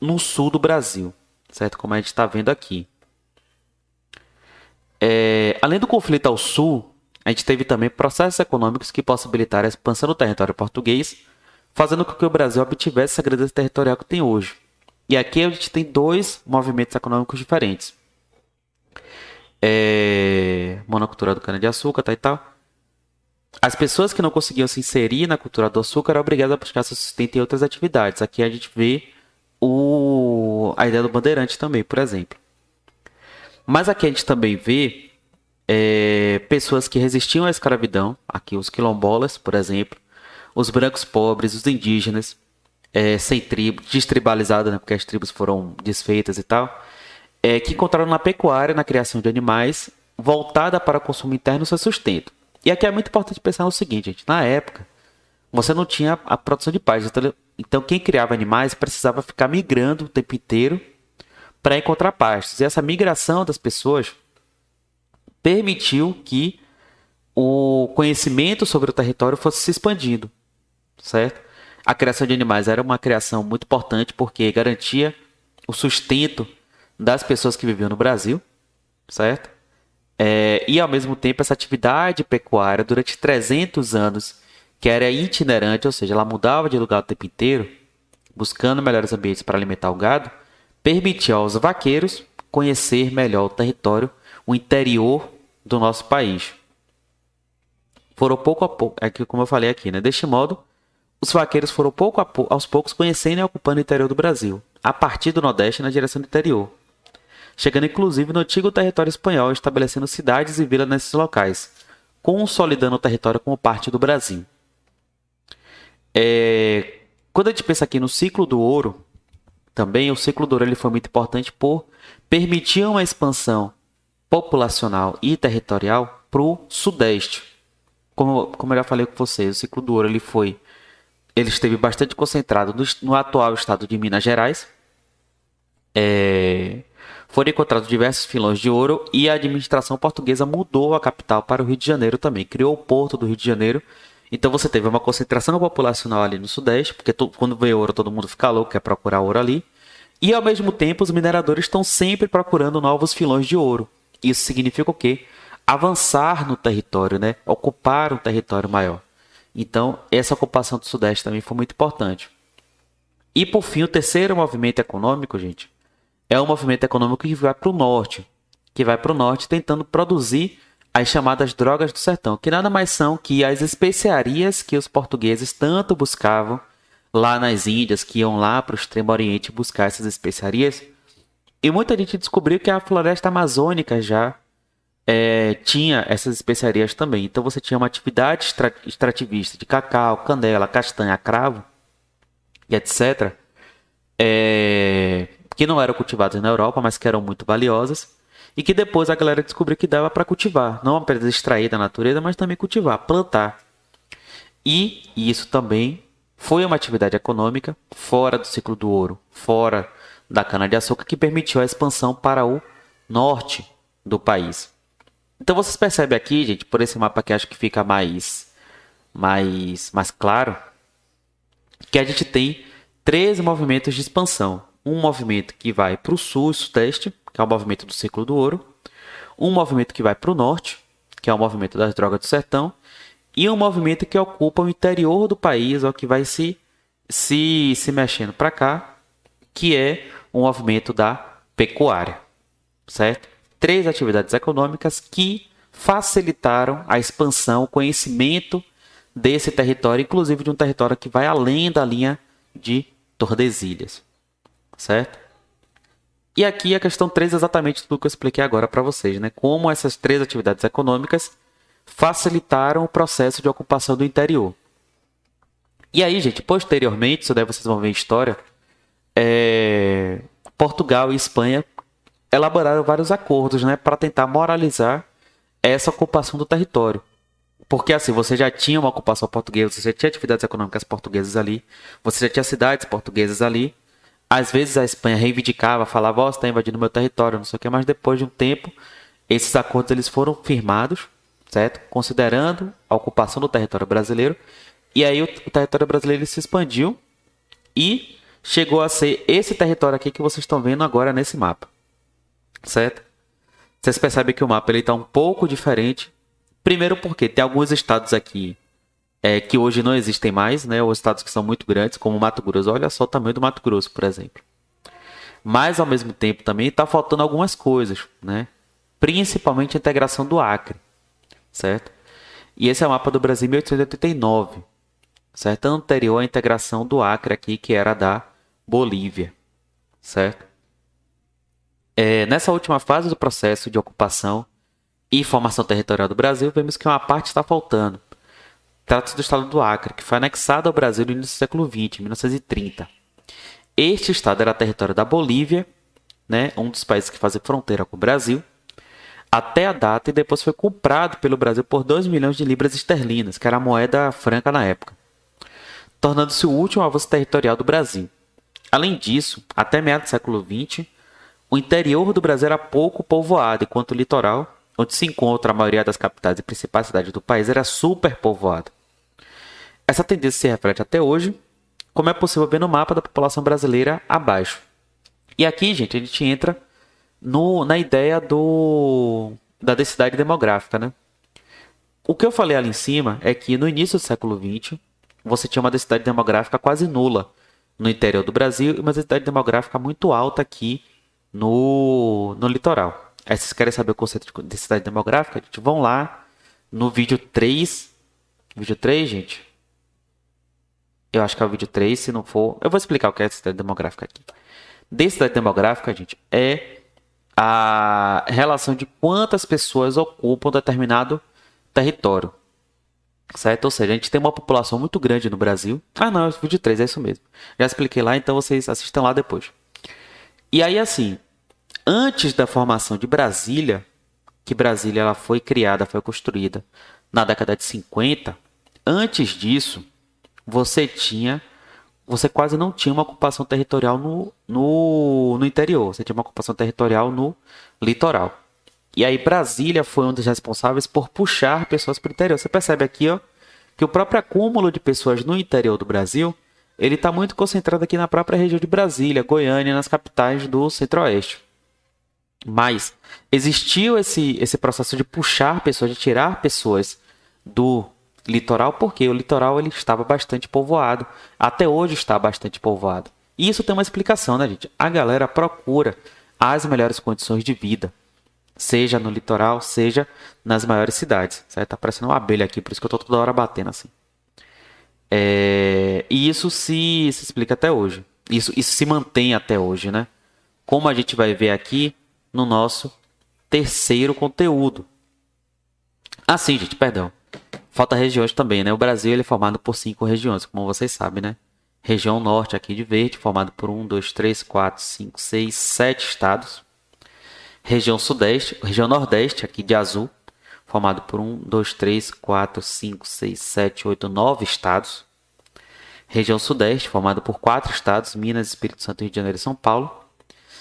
no sul do Brasil, certo? Como a gente está vendo aqui. Além do conflito ao sul, a gente teve também processos econômicos que possibilitaram a expansão do território português, fazendo com que o Brasil obtivesse essa grandeza territorial que tem hoje. E aqui a gente tem 2 movimentos econômicos diferentes. Monocultura do cana-de-açúcar, e tal. As pessoas que não conseguiam se inserir na cultura do açúcar eram obrigadas a buscar seu sustento em outras atividades. Aqui a gente vê a ideia do bandeirante também, por exemplo. Mas aqui a gente também vê pessoas que resistiam à escravidão, aqui os quilombolas, por exemplo, os brancos pobres, os indígenas, sem tribo, destribalizados, né, porque as tribos foram desfeitas e tal, que encontraram na pecuária, na criação de animais, voltada para o consumo interno e seu sustento. E aqui é muito importante pensar no seguinte, gente, na época, você não tinha a produção de paz, então quem criava animais precisava ficar migrando o tempo inteiro para encontrar pastos. E essa migração das pessoas permitiu que o conhecimento sobre o território fosse se expandindo, certo? A criação de animais era uma criação muito importante porque garantia o sustento das pessoas que viviam no Brasil, certo? E ao mesmo tempo essa atividade pecuária durante 300 anos, que era itinerante, ou seja, ela mudava de lugar o tempo inteiro, buscando melhores ambientes para alimentar o gado, permitia aos vaqueiros conhecer melhor o território, o interior do nosso país. Foram pouco a pouco, como eu falei aqui, né? Deste modo, os vaqueiros foram aos poucos conhecendo e ocupando o interior do Brasil, a partir do Nordeste na direção do interior, chegando inclusive no antigo território espanhol, estabelecendo cidades e vilas nesses locais, consolidando o território como parte do Brasil. Quando a gente pensa aqui no ciclo do ouro, também o ciclo do ouro ele foi muito importante por permitir uma expansão populacional e territorial para o Sudeste. Como eu já falei com vocês, o ciclo do ouro ele esteve bastante concentrado no atual estado de Minas Gerais. Foram encontrados diversos filões de ouro e a administração portuguesa mudou a capital para o Rio de Janeiro também. Criou o Porto do Rio de Janeiro. Então você teve uma concentração populacional ali no Sudeste, porque quando vê ouro todo mundo fica louco, quer procurar ouro ali. E ao mesmo tempo os mineradores estão sempre procurando novos filões de ouro. Isso significa o quê? Avançar no território, né? Ocupar um território maior. Então essa ocupação do Sudeste também foi muito importante. E por fim, o terceiro movimento econômico, gente, é um movimento econômico que vai para o norte. Que vai para o norte tentando produzir as chamadas drogas do sertão, que nada mais são que as especiarias que os portugueses tanto buscavam lá nas Índias, que iam lá para o Extremo Oriente buscar essas especiarias. E muita gente descobriu que a floresta amazônica já tinha essas especiarias também. Então você tinha uma atividade extrativista de cacau, canela, castanha, cravo e etc., que não eram cultivadas na Europa, mas que eram muito valiosas. E que depois a galera descobriu que dava para cultivar. Não apenas extrair da natureza, mas também cultivar, plantar. E isso também foi uma atividade econômica fora do ciclo do ouro, fora da cana-de-açúcar, que permitiu a expansão para o norte do país. Então vocês percebem aqui, gente, por esse mapa que acho que fica mais claro, que a gente tem 3 movimentos de expansão. Um movimento que vai para o sul e sudeste, que é o movimento do ciclo do ouro. Um movimento que vai para o norte, que é o movimento das drogas do sertão. E um movimento que ocupa o interior do país, ou que vai se mexendo para cá, que é o movimento da pecuária. Certo? 3 atividades econômicas que facilitaram a expansão, o conhecimento desse território, inclusive de um território que vai além da linha de Tordesilhas. Certo? E aqui a questão 3 é exatamente tudo que eu expliquei agora para vocês, né? Como essas 3 atividades econômicas facilitaram o processo de ocupação do interior. E aí, gente, posteriormente, isso daí vocês vão ver em história, Portugal e Espanha elaboraram vários acordos, né, para tentar moralizar essa ocupação do território. Porque assim, você já tinha uma ocupação portuguesa, você já tinha atividades econômicas portuguesas ali, você já tinha cidades portuguesas ali. Às vezes a Espanha reivindicava, falava, você está invadindo meu território, não sei o que, mas depois de um tempo, esses acordos eles foram firmados, certo? Considerando a ocupação do território brasileiro. E aí o território brasileiro ele se expandiu e chegou a ser esse território aqui que vocês estão vendo agora nesse mapa. Certo? Vocês percebem que o mapa está um pouco diferente. Primeiro porque tem alguns estados aqui que hoje não existem mais, né? Ou estados que são muito grandes, como o Mato Grosso. Olha só o tamanho do Mato Grosso, por exemplo. Mas, ao mesmo tempo, também está faltando algumas coisas, né? Principalmente a integração do Acre, certo? E esse é o mapa do Brasil em 1889, certo? Anterior à integração do Acre aqui, que era da Bolívia, certo? Nessa última fase do processo de ocupação e formação territorial do Brasil, vemos que uma parte está faltando. Trata-se do estado do Acre, que foi anexado ao Brasil no início do século XX, em 1930. Este estado era território da Bolívia, né, um dos países que fazem fronteira com o Brasil, até a data, e depois foi comprado pelo Brasil por 2 milhões de libras esterlinas, que era a moeda franca na época, tornando-se o último avanço territorial do Brasil. Além disso, até meados do século XX, o interior do Brasil era pouco povoado, enquanto o litoral, onde se encontra a maioria das capitais e principais cidades do país, era superpovoado. Essa tendência se reflete até hoje, como é possível ver no mapa da população brasileira abaixo. E aqui, gente, a gente entra na ideia da densidade demográfica, né? O que eu falei ali em cima é que no início do século XX, você tinha uma densidade demográfica quase nula no interior do Brasil e uma densidade demográfica muito alta aqui no litoral. Aí vocês querem saber o conceito de densidade demográfica? Gente, vão lá no vídeo 3. Vídeo 3, gente? Eu acho que é o vídeo 3, se não for... Eu vou explicar o que é densidade demográfica aqui. Densidade demográfica, gente, é a relação de quantas pessoas ocupam determinado território. Certo? Ou seja, a gente tem uma população muito grande no Brasil. Ah, não, é o vídeo 3, é isso mesmo. Já expliquei lá, então vocês assistam lá depois. E aí, assim, antes da formação de Brasília, que Brasília ela foi criada, foi construída na década de 50, antes disso, você quase não tinha uma ocupação territorial no interior. Você tinha uma ocupação territorial no litoral. E aí Brasília foi um dos responsáveis por puxar pessoas para o interior. Você percebe aqui, ó, que o próprio acúmulo de pessoas no interior do Brasil, ele está muito concentrado aqui na própria região de Brasília, Goiânia, nas capitais do Centro-Oeste. Mas existiu esse processo de puxar pessoas, de tirar pessoas do litoral, porque o litoral ele estava bastante povoado. Até hoje está bastante povoado. E isso tem uma explicação, né, gente? A galera procura as melhores condições de vida, seja no litoral, seja nas maiores cidades. Certo? Tá parecendo uma abelha aqui, por isso que eu tô toda hora batendo assim. E isso se explica até hoje. Isso se mantém até hoje, né? Como a gente vai ver aqui no nosso terceiro conteúdo. Sim, gente, perdão. Falta regiões também, né? O Brasil ele é formado por 5 regiões, como vocês sabem, né? Região Norte aqui de verde, formado por 1, 2, 3, 4, 5, 6, 7 estados. Região Sudeste, região Nordeste aqui de azul, formado por 1, 2, 3, 4, 5, 6, 7, 8, 9 estados. Região Sudeste, formado por 4 estados, Minas, Espírito Santo, Rio de Janeiro e São Paulo.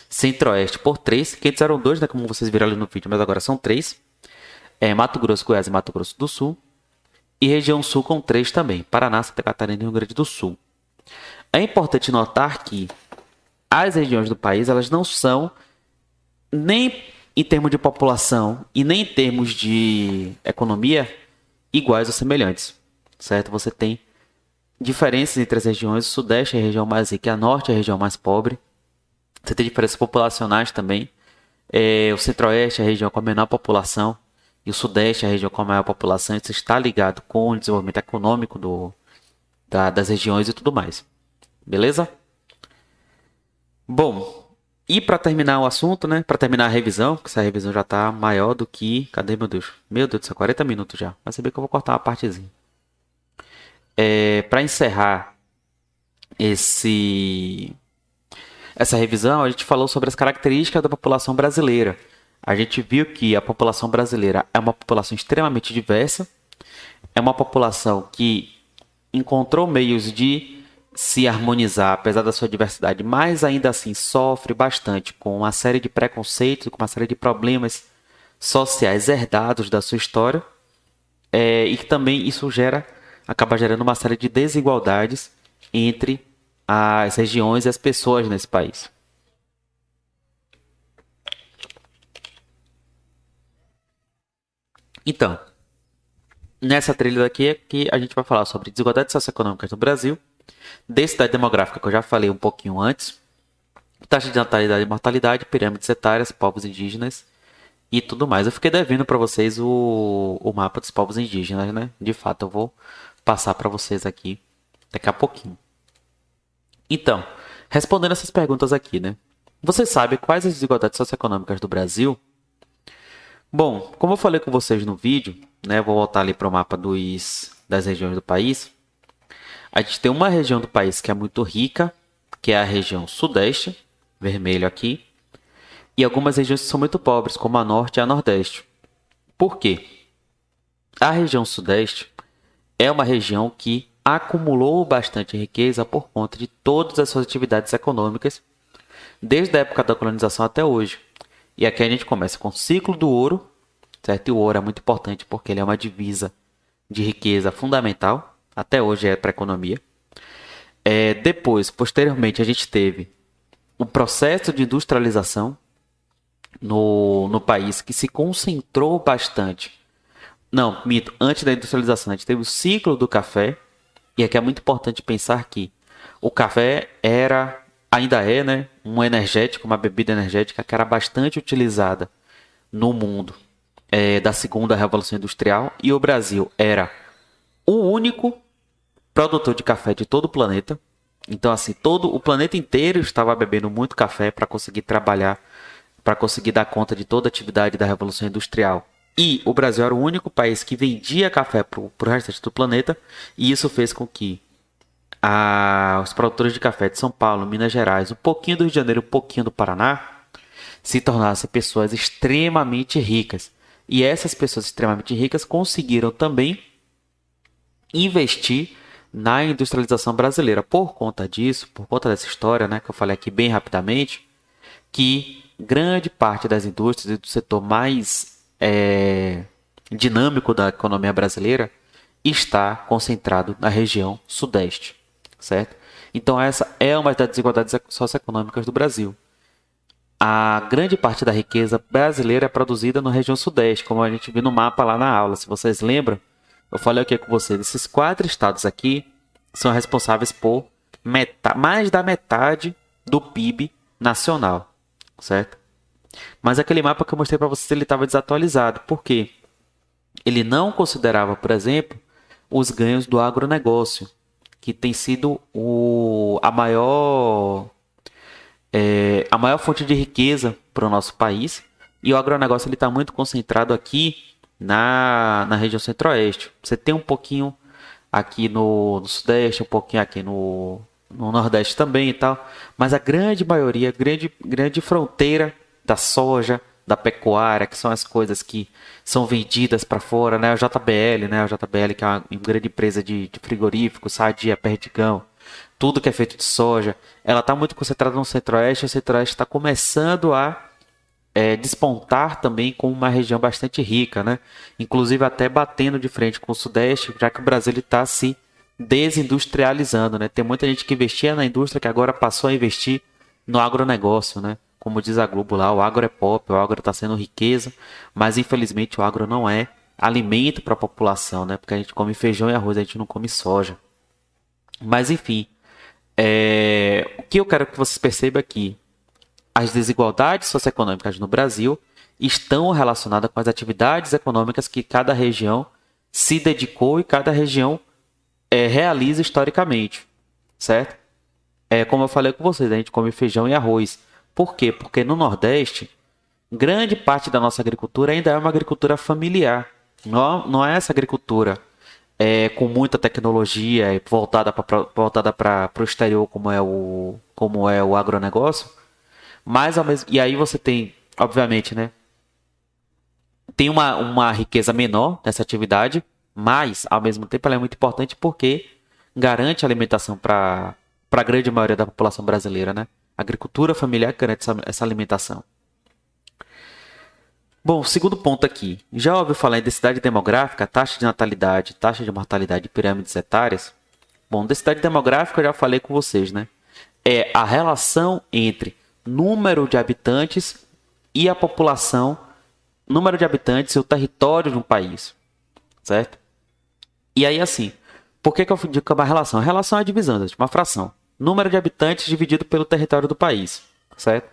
Centro-Oeste por 3, que antes eram 2, né, como vocês viram ali no vídeo, mas agora são 3. Mato Grosso, Goiás e Mato Grosso do Sul. E região Sul com 3 também, Paraná, Santa Catarina e Rio Grande do Sul. É importante notar que as regiões do país elas não são nem em termos de população e nem em termos de economia iguais ou semelhantes, certo? Você tem diferenças entre as regiões. O Sudeste é a região mais rica, a Norte é a região mais pobre. Você tem diferenças populacionais também. O Centro-Oeste é a região com a menor população e o Sudeste é a região com a maior população. Isso está ligado com o desenvolvimento econômico das regiões e tudo mais. Beleza? Bom, e para terminar o assunto, né? Para terminar a revisão, porque essa revisão já está maior do que... Cadê, meu Deus? Meu Deus do céu, 40 minutos já. Vai saber que eu vou cortar uma partezinha. Para encerrar essa revisão, a gente falou sobre as características da população brasileira. A gente viu que a população brasileira é uma população extremamente diversa, é uma população que encontrou meios de se harmonizar, apesar da sua diversidade, mas ainda assim sofre bastante com uma série de preconceitos, com uma série de problemas sociais herdados da sua história, e que também isso acaba gerando uma série de desigualdades entre as regiões e as pessoas nesse país. Então, nessa trilha daqui é que a gente vai falar sobre desigualdades socioeconômicas no Brasil, densidade demográfica, que eu já falei um pouquinho antes, taxa de natalidade e mortalidade, pirâmides etárias, povos indígenas e tudo mais. Eu fiquei devendo para vocês o mapa dos povos indígenas, né? De fato, eu vou passar para vocês aqui daqui a pouquinho. Então, respondendo essas perguntas aqui, né? Você sabe quais as desigualdades socioeconômicas do Brasil? Bom, como eu falei com vocês no vídeo, né? Vou voltar ali para o mapa dos das regiões do país, a gente tem uma região do país que é muito rica, que é a região sudeste, vermelho aqui, e algumas regiões que são muito pobres, como a norte e a nordeste. Por quê? A região sudeste é uma região que acumulou bastante riqueza por conta de todas as suas atividades econômicas, desde a época da colonização até hoje. E aqui a gente começa com o ciclo do ouro, certo? E o ouro é muito importante porque ele é uma divisa de riqueza fundamental, até hoje é para a economia. Depois, posteriormente, a gente teve o processo de industrialização no país, que se concentrou bastante. Não, mito, antes da industrialização, a gente teve o ciclo do café, e aqui é muito importante pensar que o café ainda é, né, um energético, uma bebida energética que era bastante utilizada no mundo da segunda revolução industrial, e o Brasil era o único produtor de café de todo o planeta. Então, assim, todo o planeta inteiro estava bebendo muito café para conseguir trabalhar, para conseguir dar conta de toda a atividade da revolução industrial. E o Brasil era o único país que vendia café para o restante do planeta, e isso fez com que os produtores de café de São Paulo, Minas Gerais, um pouquinho do Rio de Janeiro, um pouquinho do Paraná, se tornassem pessoas extremamente ricas. E essas pessoas extremamente ricas conseguiram também investir na industrialização brasileira. Por conta disso, por conta dessa história, né, que eu falei aqui bem rapidamente, que grande parte das indústrias e do setor mais dinâmico da economia brasileira está concentrado na região sudeste, certo? Então essa é uma das desigualdades socioeconômicas do Brasil. A grande parte da riqueza brasileira é produzida na região sudeste, como a gente viu no mapa lá na aula. Se vocês lembram, eu falei aqui com vocês, esses 4 estados aqui são responsáveis por mais da metade do PIB nacional, certo? Mas aquele mapa que eu mostrei para vocês, ele estava desatualizado. Por quê? Ele não considerava, por exemplo, os ganhos do agronegócio, que tem sido a maior fonte de riqueza para o nosso país. E o agronegócio está muito concentrado aqui na região centro-oeste. Você tem um pouquinho aqui no sudeste, um pouquinho aqui no nordeste também e tal. Mas a grande maioria, grande fronteira da soja, da pecuária, que são as coisas que são vendidas para fora, né? A JBL, né? A JBL, que é uma grande empresa de frigorífico, Sadia, Perdigão, tudo que é feito de soja, ela está muito concentrada no centro-oeste. O centro-oeste está começando a despontar também como uma região bastante rica, né? Inclusive até batendo de frente com o sudeste, já que o Brasil está se desindustrializando, né? Tem muita gente que investia na indústria que agora passou a investir no agronegócio, né? Como diz a Globo lá, o agro é pop, o agro está sendo riqueza, mas infelizmente o agro não é alimento para a população, né? Porque a gente come feijão e arroz, a gente não come soja. Mas enfim, o que eu quero que vocês percebam aqui, as desigualdades socioeconômicas no Brasil estão relacionadas com as atividades econômicas que cada região se dedicou e cada região realiza historicamente, certo? Como eu falei com vocês, a gente come feijão e arroz. Por quê? Porque no Nordeste, grande parte da nossa agricultura ainda é uma agricultura familiar. Não é essa agricultura com muita tecnologia voltada para o exterior, como é o agronegócio. Mas e aí você tem, obviamente, né? Tem uma riqueza menor nessa atividade, mas ao mesmo tempo ela é muito importante porque garante alimentação para a grande maioria da população brasileira, né? Agricultura familiar que garante essa alimentação. Bom, segundo ponto aqui. Já ouviu falar em densidade demográfica, taxa de natalidade, taxa de mortalidade e pirâmides etárias? Bom, densidade demográfica eu já falei com vocês, né? É a relação entre número de habitantes e a população, número de habitantes e o território de um país, certo? E aí assim, por que eu digo que é uma relação? A relação é a divisão, é uma fração. Número de habitantes dividido pelo território do país, certo?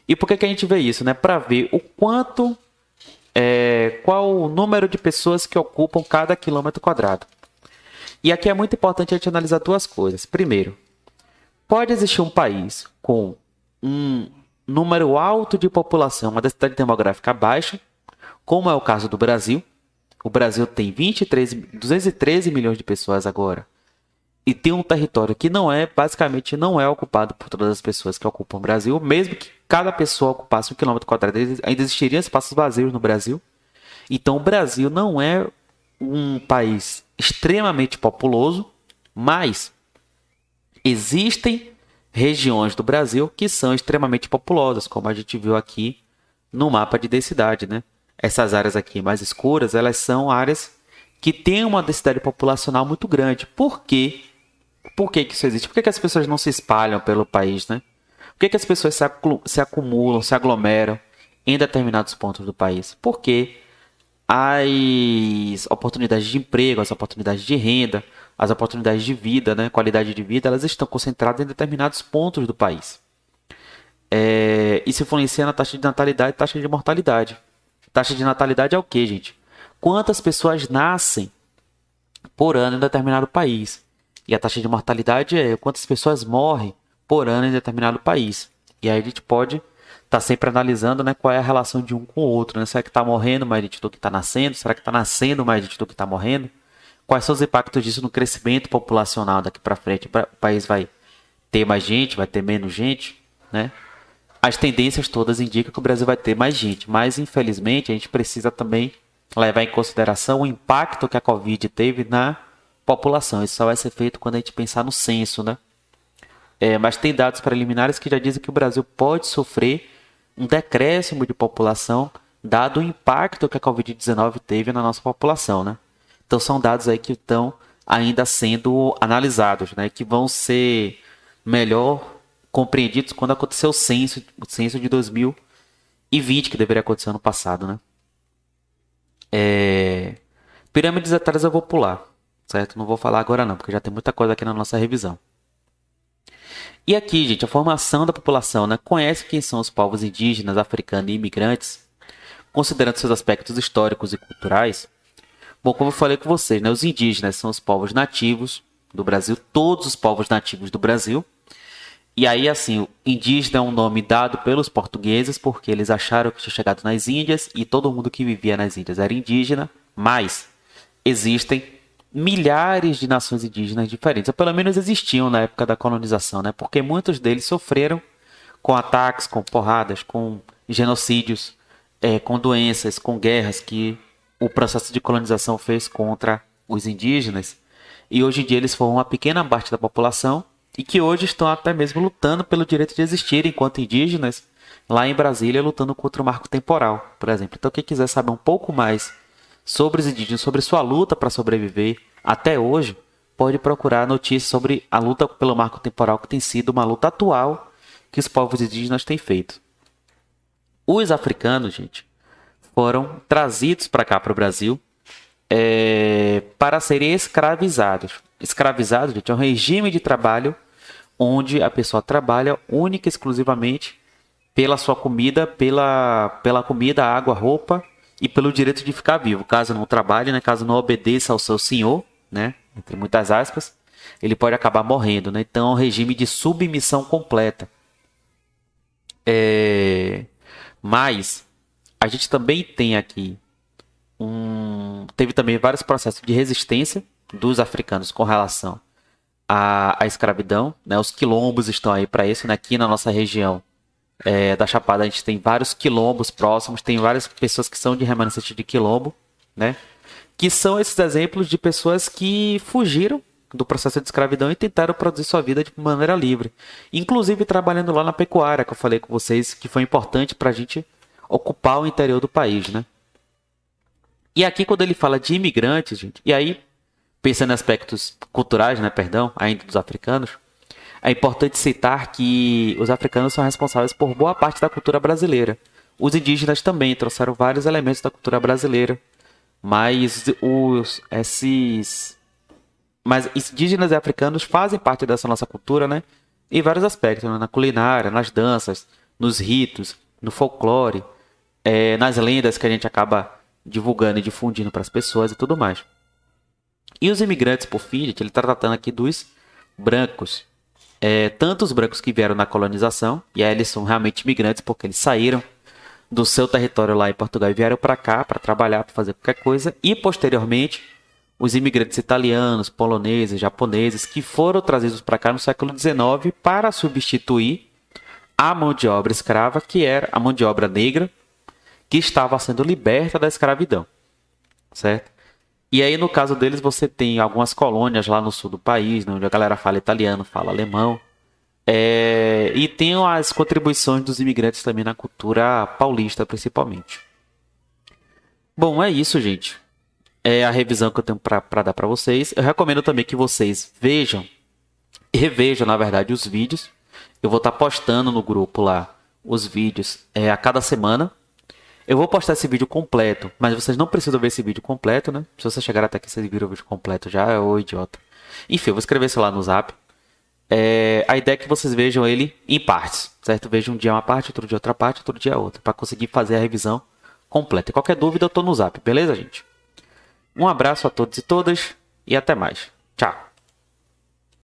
E por que a gente vê isso, né? Para ver o quanto, qual o número de pessoas que ocupam cada quilômetro quadrado. E aqui é muito importante a gente analisar duas coisas. Primeiro, pode existir um país com um número alto de população, uma densidade demográfica baixa, como é o caso do Brasil, O Brasil tem 213 milhões de pessoas agora. E tem um território que basicamente não é ocupado por todas as pessoas que ocupam o Brasil. Mesmo que cada pessoa ocupasse 1 quilômetro quadrado, ainda existiriam espaços vazios no Brasil. Então o Brasil não é um país extremamente populoso, mas existem regiões do Brasil que são extremamente populosas, como a gente viu aqui no mapa de densidade, né? Essas áreas aqui mais escuras, elas são áreas que têm uma densidade populacional muito grande. Por quê? Por que isso existe? Por que as pessoas não se espalham pelo país, né? Por que as pessoas se acumulam, se aglomeram em determinados pontos do país? Porque as oportunidades de emprego, as oportunidades de renda, as oportunidades de vida, né, qualidade de vida, elas estão concentradas em determinados pontos do país. Isso influencia na taxa de natalidade e taxa de mortalidade. Taxa de natalidade é o quê, gente? Quantas pessoas nascem por ano em determinado país. E a taxa de mortalidade é quantas pessoas morrem por ano em determinado país. E aí a gente pode estar sempre analisando, né, qual é a relação de um com o outro. Né? Será que está morrendo mais gente do que está nascendo? Será que está nascendo mais gente do que está morrendo? Quais são os impactos disso no crescimento populacional daqui para frente? O país vai ter mais gente, vai ter menos gente, né? As tendências todas indicam que o Brasil vai ter mais gente, mas infelizmente a gente precisa também levar em consideração o impacto que a Covid teve na população. Isso só vai ser feito quando a gente pensar no censo, né? Mas tem dados preliminares que já dizem que o Brasil pode sofrer um decréscimo de população dado o impacto que a Covid-19 teve na nossa população, né? Então são dados aí que estão ainda sendo analisados, né? Que vão ser melhor compreendidos quando acontecer o censo de 2020, que deveria acontecer ano passado, né? Pirâmides etárias eu vou pular, certo? Não vou falar agora não, porque já tem muita coisa aqui na nossa revisão. E aqui, gente, a formação da população, né? Conhece quem são os povos indígenas, africanos e imigrantes, considerando seus aspectos históricos e culturais. Bom, como eu falei com vocês, né? Os indígenas são os povos nativos do Brasil, todos os povos nativos do Brasil. E aí, assim, o indígena é um nome dado pelos portugueses porque eles acharam que tinha chegado nas Índias e todo mundo que vivia nas Índias era indígena, mas existem milhares de nações indígenas diferentes, ou pelo menos existiam na época da colonização, né? Porque muitos deles sofreram com ataques, com porradas, com genocídios, com doenças, com guerras que o processo de colonização fez contra os indígenas. E hoje em dia eles formam uma pequena parte da população e que hoje estão até mesmo lutando pelo direito de existir enquanto indígenas lá em Brasília, lutando contra o marco temporal, por exemplo. Então quem quiser saber um pouco mais sobre os indígenas, sobre sua luta para sobreviver até hoje, pode procurar notícias sobre a luta pelo marco temporal, que tem sido uma luta atual que os povos indígenas têm feito. Os africanos, gente, foram trazidos para cá, para o Brasil, para serem escravizados. Escravizados, gente, é um regime de trabalho onde a pessoa trabalha única e exclusivamente pela sua comida, pela comida, água, roupa e pelo direito de ficar vivo. Caso não trabalhe, né, caso não obedeça ao seu senhor, né, entre muitas aspas, ele pode acabar morrendo, né? Então é um regime de submissão completa. Mas a gente também tem aqui teve também vários processos de resistência dos africanos com relação à escravidão, né? Os quilombos estão aí para isso, né? Aqui na nossa região da Chapada a gente tem vários quilombos próximos, tem várias pessoas que são de remanescente de quilombo, né? Que são esses exemplos de pessoas que fugiram do processo de escravidão e tentaram produzir sua vida de maneira livre. Inclusive trabalhando lá na pecuária, que eu falei com vocês, que foi importante para a gente ocupar o interior do país, né? E aqui quando ele fala de imigrantes, gente, e aí, pensando em aspectos culturais, né, perdão, ainda dos africanos, é importante citar que os africanos são responsáveis por boa parte da cultura brasileira. Os indígenas também trouxeram vários elementos da cultura brasileira, mas indígenas e africanos fazem parte dessa nossa cultura, né? Em vários aspectos, né? Na culinária, nas danças, nos ritos, no folclore, nas lendas que a gente acaba divulgando e difundindo para as pessoas e tudo mais. E os imigrantes, por fim, gente, ele está tratando aqui dos brancos. Tanto os brancos que vieram na colonização, e aí eles são realmente imigrantes porque eles saíram do seu território lá em Portugal e vieram para cá para trabalhar, para fazer qualquer coisa. E posteriormente, os imigrantes italianos, poloneses, japoneses que foram trazidos para cá no século XIX para substituir a mão de obra escrava, que era a mão de obra negra, que estava sendo liberta da escravidão, certo? E aí, no caso deles, você tem algumas colônias lá no sul do país, onde a galera fala italiano, fala alemão. E tem as contribuições dos imigrantes também na cultura paulista, principalmente. Bom, é isso, gente. É a revisão que eu tenho para dar para vocês. Eu recomendo também que vocês vejam, revejam, na verdade, os vídeos. Eu vou estar postando no grupo lá os vídeos a cada semana. Eu vou postar esse vídeo completo, mas vocês não precisam ver esse vídeo completo, né? Se você chegar até aqui, vocês viram o vídeo completo já, ô idiota. Enfim, eu vou escrever isso lá no Zap. A ideia é que vocês vejam ele em partes, certo? Vejam um dia uma parte, outro dia outra parte, outro dia outra, para conseguir fazer a revisão completa. E qualquer dúvida, eu tô no Zap, beleza, gente? Um abraço a todos e todas e até mais. Tchau!